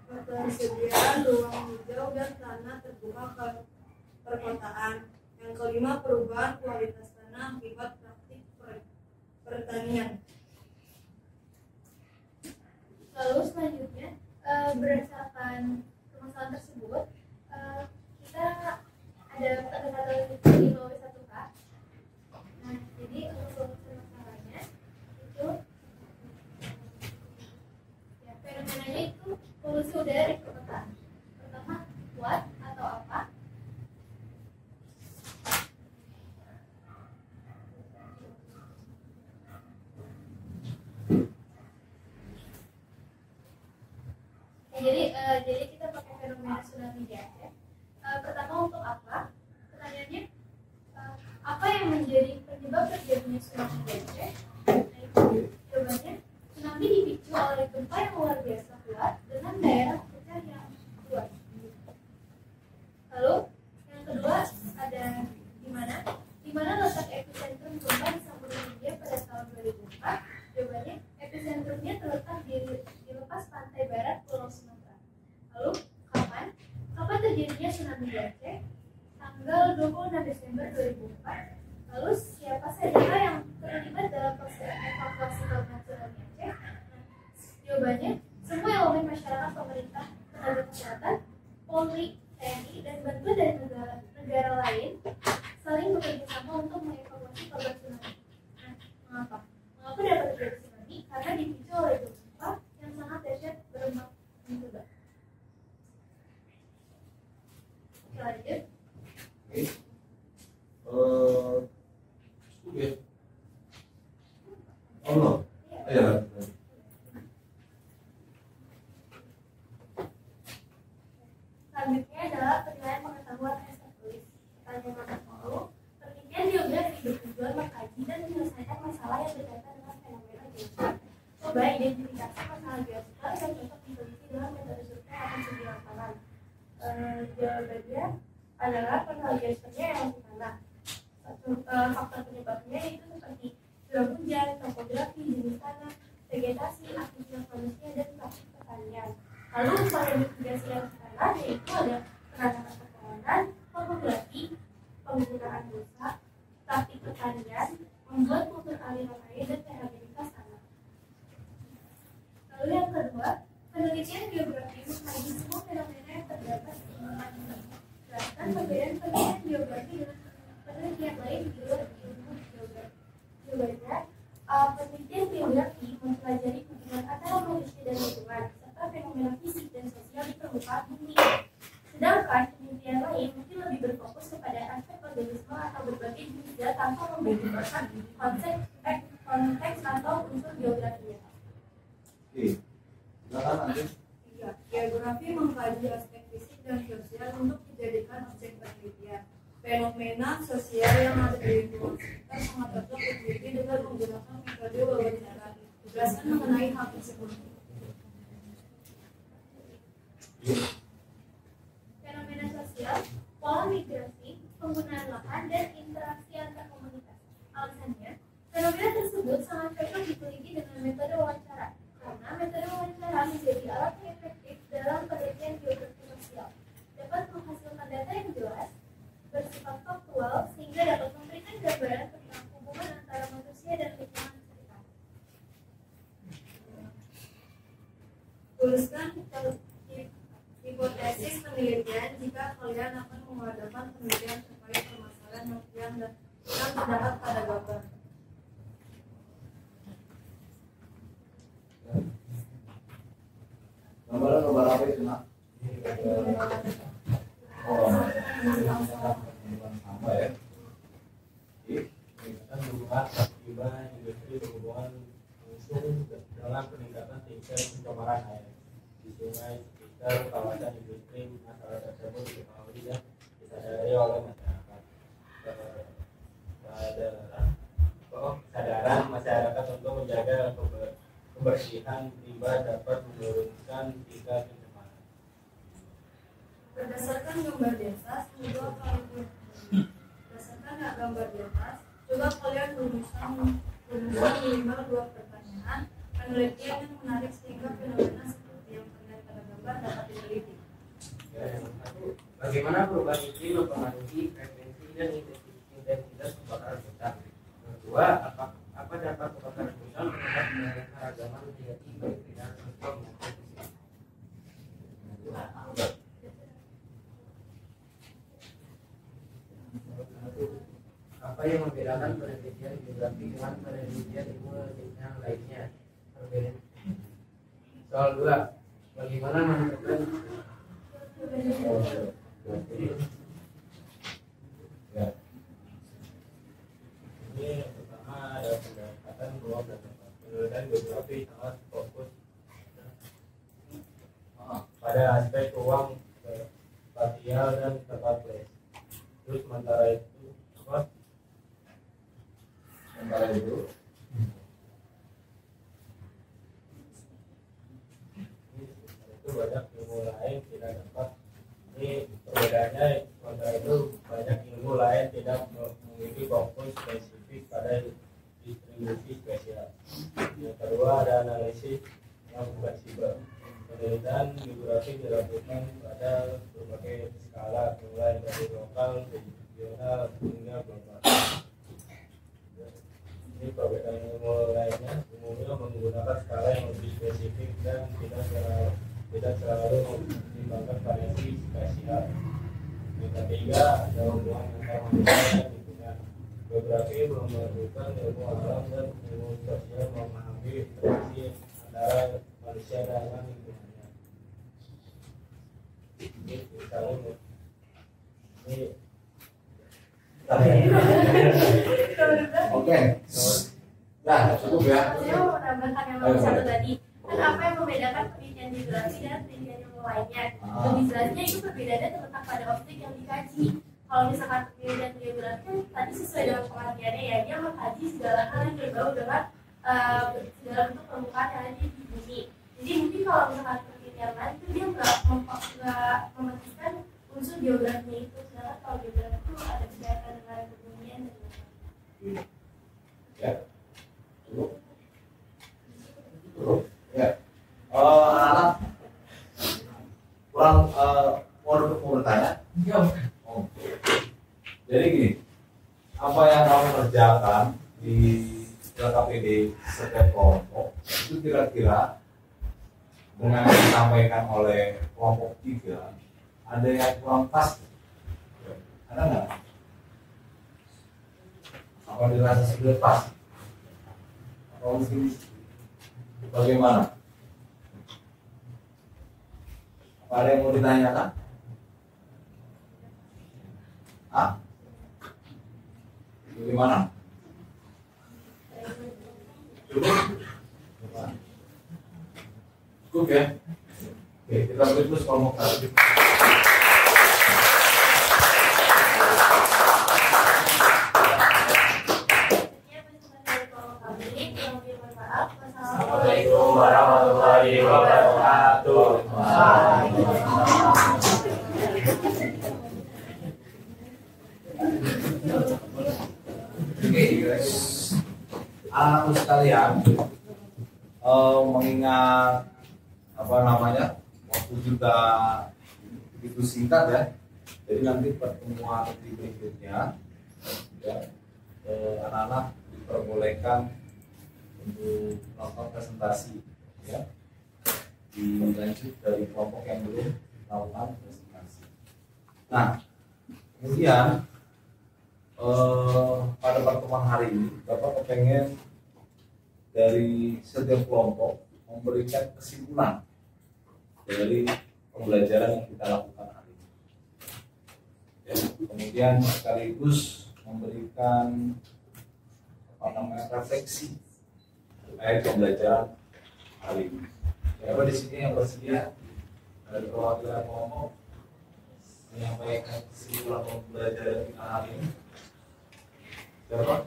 ketersediaan ruang hijau dan tanah terbuka ke perkotaan. Yang kelima, perubahan kualitas tanah akibat praktik pertanian. Lalu selanjutnya, berdasarkan permasalahan tersebut, kita ada kata-kata di bawah 1K. Nah, jadi untuk permasalahannya itu ya, fenomenanya itu polusi udara di perkotaan. Pertama, what atau apa? Jadi kita pakai fenomena tsunami di Aceh. Pertama, untuk apa? Pertanyaannya, apa yang menjadi penyebab terjadinya tsunami di Aceh? Nah, itu jawabannya, tsunami dipicu oleh gempa yang luar biasa kuat dengan daerah pecah yang luas. Lalu yang kedua ada di mana letak epicentrum gempa di Samudra Hindia pada tahun 2004? Jawabannya, epicentrumnya terletak di lepas pantai barat Pulau Sumatera. Lalu kapan terjadinya tsunami di Aceh? Tanggal 26 Desember 2004. Lalu siapa saja yang terlibat dalam proses evakuasi korban tsunami Aceh? Jawabannya, semua elemen masyarakat, pemerintah, tenaga kesehatan, Polri, TNI, dan bantuan dari negara lain saling bekerja sama untuk mengevakuasi korban tsunami. Nah, mengapa? Mengapa dapat terjadi tsunami? Karena dipicu oleh gempa yang sangat dahsyat bermagnitudo. Lanjut. Allah. Ya. Selanjutnya adalah penilaian pengetahuan esai tulis. Pertanyaan nomor 10. Penelitian biografi bertujuan mengkaji dan menyelesaikan masalah yang berkaitan dengan fenomena geofisika. Coba identifikasi masalah geofisika yang cocok diteliti dengan metode survei atau studi lapangan. Jawabannya adalah penelitiannya yang tanah. Faktor penyebabnya itu seperti curah hujan, topografi, jenis tanah, vegetasi, aktivitas manusia, dan praktik pertanian. Lalu upaya mitigasi yang tanah yaitu ada penanganan pertanian, topografi, penggunaan dosa, praktik pertanian, membuat kultur aliran air, dan rehabilitas tanah. Lalu yang kedua, penelitian geografi mengkaji semua fenomena yang terdapat di lingkungan ini. Jelaskan perbedaan penelitian geografi dengan penelitian lain di luar ilmu geografi. Jawabannya, penelitian geografi mempelajari hubungan antara manusia dan lingkungan serta fenomena fisik dan sosial di permukaan bumi. Sedangkan penelitian lain mungkin lebih berfokus kepada aspek organisme atau berbagai jenis zat tanpa membedakan konteks atau unsur geografinya. Oke. Silakan lanjut. Iya, geografi mengkaji aspek fisik dan sosial untuk dijadikan objek penelitian. Fenomena sosial yang ada di lingkungan sekitar sangat cocok diteliti dengan menggunakan metode wawancara. Jelaskan mengenai hal tersebut. Fenomena sosial, pola migrasi, penggunaan lahan, dan interaksi antar komunitas. Alasannya, fenomena tersebut sangat cocok diteliti dengan metode wawancara, karena metode wawancara menjadi alat yang efektif dalam penelitian geografi sosial. Dapat menghasilkan data yang jelas, bersifat faktual, sehingga dapat memberikan gambaran tentang hubungan antara manusia dan lingkungan sekitar. Tuliskan hipotesis penelitian jika kalian akan mengadakan penelitian terkait permasalahan yang terdapat pada gambar. Gambar apa itu, Nak? Sama ya. Peningkatan jumlah akibat industri berhubungan langsung dalam peningkatan tingkat pencemaran air di sungai sekitar kawasan industri. Masalah tersebut diketahui dan disadari oleh masyarakat. Kesadaran masyarakat untuk menjaga kebersihan limbah dapat menurunkan tingkat pencemaran. Berdasarkan gambar di atas, coba kalian rumuskan Gunakan minimal 2 pertanyaan, penelitian yang menarik sehingga fenomena seperti yang terlihat pada gambar dapat diteliti. Bagaimana perubahan iklim mempengaruhi frekuensi dan intensitas kebakaran hutan? Kedua, apa dampak kebakaran hutan terhadap keanekaragaman hayati baik di dalam sosial maupun fisik? Apa yang membedakan penelitian geografi dengan penelitian ilmu yang lainnya? Perbedaan. Soal 2, bagaimana menentukan Ya. Ini yang pertama ada pendekatan bahwa penelitian geografi sangat fokus pada aspek ruang spasial dan tempat place. Terus sementara itu apa? Sementara itu banyak ilmu lain tidak dapat. Ini perbedaannya, sementara itu banyak ilmu lain tidak memiliki fokus spesifik pada distribusi spesial. Yang kedua ada analisis yang fleksibel. Penelitian geografi dilakukan pada berbagai skala, mulai dari lokal, regional hingga global. Ini perbedaan ilmu lainnya umumnya menggunakan skala yang lebih spesifik dan tidak selalu mempertimbangkan variasi spesial. Yang ketiga ada hubungan antara manusia dan lingkungan. Geografi memerlukan ilmu alam dan ilmu sosial memahami interaksi antara manusia dengan lingkungannya. Ini misalnya oke. Nah, cukup ya. Saya mau menambahkan yang nomor 1 tadi. Kan apa yang membedakan penelitian geografi dan penelitian yang lainnya? Lebih jelasnya itu perbedaannya terletak pada objek yang dikaji. Kalau misalkan penelitian geografi kan tadi sesuai dengan pengertiannya ya, dia mengkaji segala hal yang berbau dengan segala bentuk permukaan yang ada di bumi. Jadi mungkin kalau misalkan penelitian lain itu dia nggak memetikkan unsur geografinya itu. Sedangkan kalau geografi itu ada berkaitan dengan kebumian dan lain-lain. Ya. Cukup. Ya. Anak kurang mau bertanya? Oh. Jadi gini, apa yang kamu kerjakan di LKPD setiap kelompok itu kira-kira dengan yang disampaikan oleh kelompok 3 ada yang kurang pas? Ada nggak? Apa dirasa sudah pas? Atau mungkin bagaimana? Apa ada yang mau ditanyakan? Hah? Bagaimana? Cukup ya? Oke, kita beri terus kelompok 1. Assalamualaikum warahmatullahi wabarakatuh. Oke, anak-anak sekalian, mengingat apa namanya waktu juga begitu singkat ya, jadi nanti pertemuan di berikutnya ya, anak-anak diperbolehkan untuk melakukan presentasi ya, dilanjut dari kelompok yang belum melakukan presentasi. Nah, kemudian pada pertemuan hari ini Bapak kepengen dari setiap kelompok memberikan kesimpulan dari pembelajaran yang kita lakukan hari ini ya, kemudian sekaligus memberikan refleksi terkait pembelajaran hari ini. Siapa di sini yang bersedia dari perwakilan kelompok menyampaikan kesimpulan pembelajaran kita hari ini? Siapa?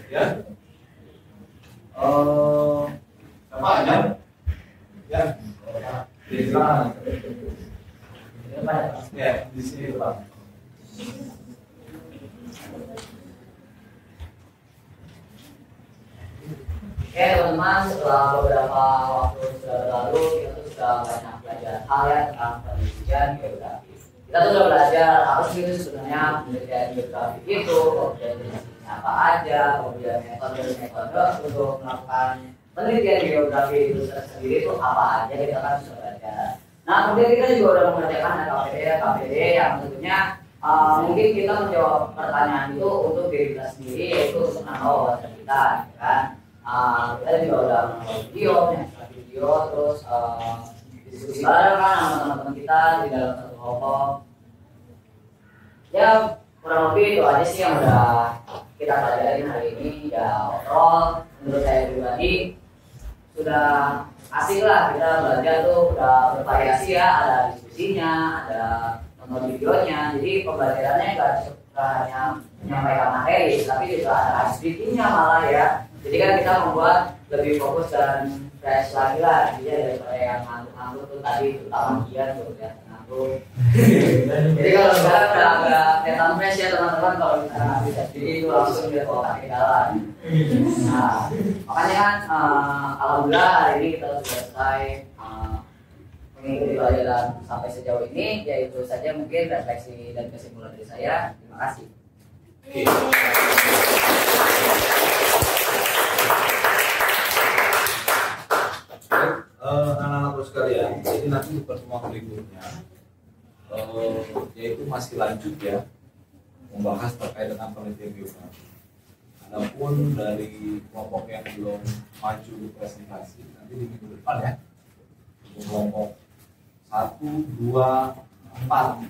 Ya. Siapa aja? Ya. Silakan. depan ya Pak? Ya, di sini Pak. Oke teman-teman, setelah beberapa waktu sudah berlalu, kita tuh sudah banyak belajar hal ya tentang penelitian geografi. Kita tuh sudah belajar apa sih itu sebenarnya penelitian geografi itu, kemudian jenisnya apa aja, kemudian metode untuk melakukan penelitian geografi itu sendiri itu apa aja, kita kan sudah belajar. Nah kemudian kita juga sudah mengerjakan KPD yang tentunya mungkin kita menjawab pertanyaan itu untuk diri kita sendiri, yaitu untuk menambah wawasan kita, ya kan? Kita juga udah menonton video, terus diskusi bareng kan sama teman-teman kita di dalam satu kelompok. Ya kurang lebih itu aja sih yang udah kita pelajarin hari ini. Ya overall menurut saya pribadi sudah asik lah, kita belajar tuh udah bervariasi ya, ada diskusinya, ada nonton videonya, jadi pembelajarannya nggak hanya menyampaikan materi, tapi juga ada speakingnya malah ya. Jadi kan kita membuat lebih fokus dan fresh lagi lah, jadi daripada yang ngantuk-ngantuk tuh tadi, terutama Gian tuh ya ngantuk. Jadi kalau sekarang udah agak kelihatan fresh ya teman-teman, kalau kita nggak bisa sendiri itu langsung dia bawa kaki dalam. Nah, makanya kan alhamdulillah hari ini kita sudah selesai mengikuti pelajaran sampai sejauh ini, yaitu saja mungkin refleksi dan kesimpulan dari saya. Terima kasih. Anak-anak sekalian, jadi nanti pertemuan berikutnya yaitu masih lanjut ya, membahas terkait dengan penelitian geografi. Adapun dari kelompok yang belum maju di presentasi nanti di minggu depan ya, untuk kelompok 1, 2, 4,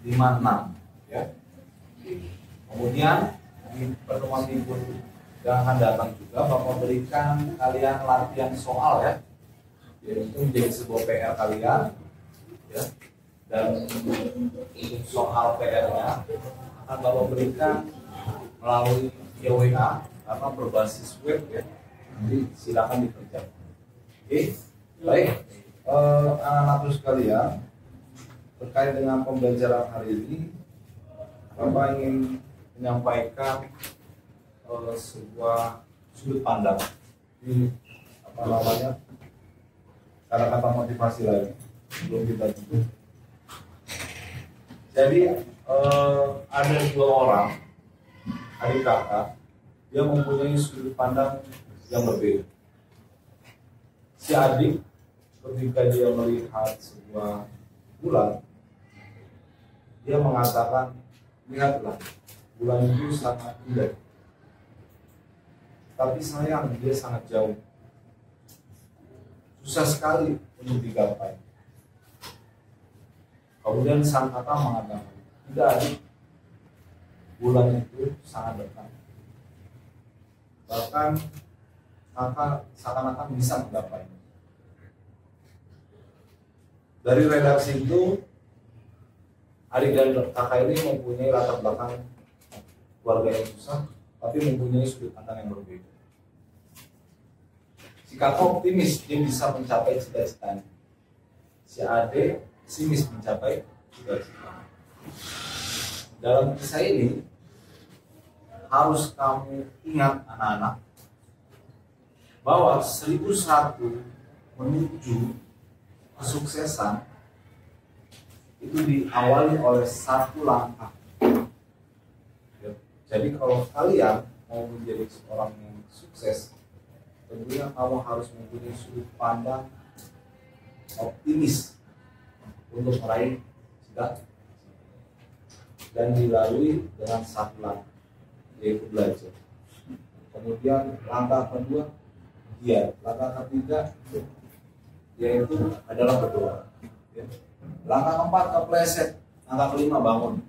5, 6 ya. Kemudian di pertemuan minggu yang akan datang juga Bapak berikan kalian latihan soal ya, yaitu menjadi sebuah PR kalian ya, dan untuk soal PR-nya akan Bapak berikan melalui WA karena berbasis web ya, jadi silakan dikerjakan. Oke, baik anak-anak sekalian, terkait dengan pembelajaran hari ini Bapak ingin menyampaikan sebuah sudut pandang ini kata-kata motivasi lagi sebelum kita tutup. Jadi ada 2 orang adik kakak, dia mempunyai sudut pandang yang berbeda. Si adik ketika dia melihat sebuah bulan, dia mengatakan, lihatlah bulan itu sangat indah, tapi sayang dia sangat jauh, susah sekali untuk digapai. Kemudian sang kakak mengatakan, tidak adik, bulan itu sangat dekat, bahkan kakak seakan-akan bisa menggapainya. Dari redaksi itu, adik dan kakak ini mempunyai latar belakang keluarga yang susah, tapi mempunyai sudut pandang yang berbeda. Si kakak optimis dia bisa mencapai cita-citanya. Si adik pesimis mencapai cita-citanya. Dalam kisah ini harus kamu ingat anak-anak bahwa 1001 menuju kesuksesan itu diawali oleh 1 langkah. Jadi kalau kalian mau menjadi seorang yang sukses, tentunya kamu harus mempunyai sudut pandang optimis untuk meraih cita-cita, dan dilalui dengan 1 langkah, yaitu belajar. Kemudian langkah kedua, giat. Langkah ketiga, yaitu adalah berdoa. Langkah keempat, kepleset. Langkah kelima, bangun.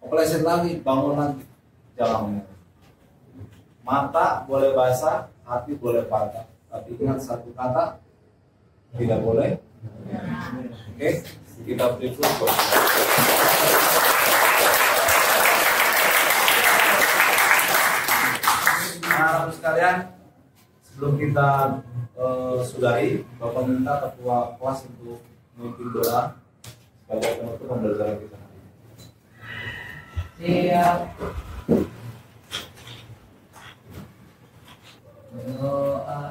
Kepleset lagi, bangun lagi. Jangan menyerah. Mata boleh basah, hati boleh patah, tapi ingat 1 kata, tidak boleh. Oke, kita beri fokus. Nah, sekalian, sebelum kita sudahi, Bapak minta ketua kelas untuk memimpin doa sebagai penutup pembelajaran kita. Siap. Doa.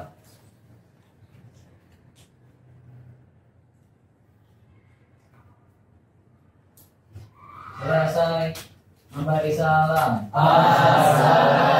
Selesai memberi salam. Assalamualaikum.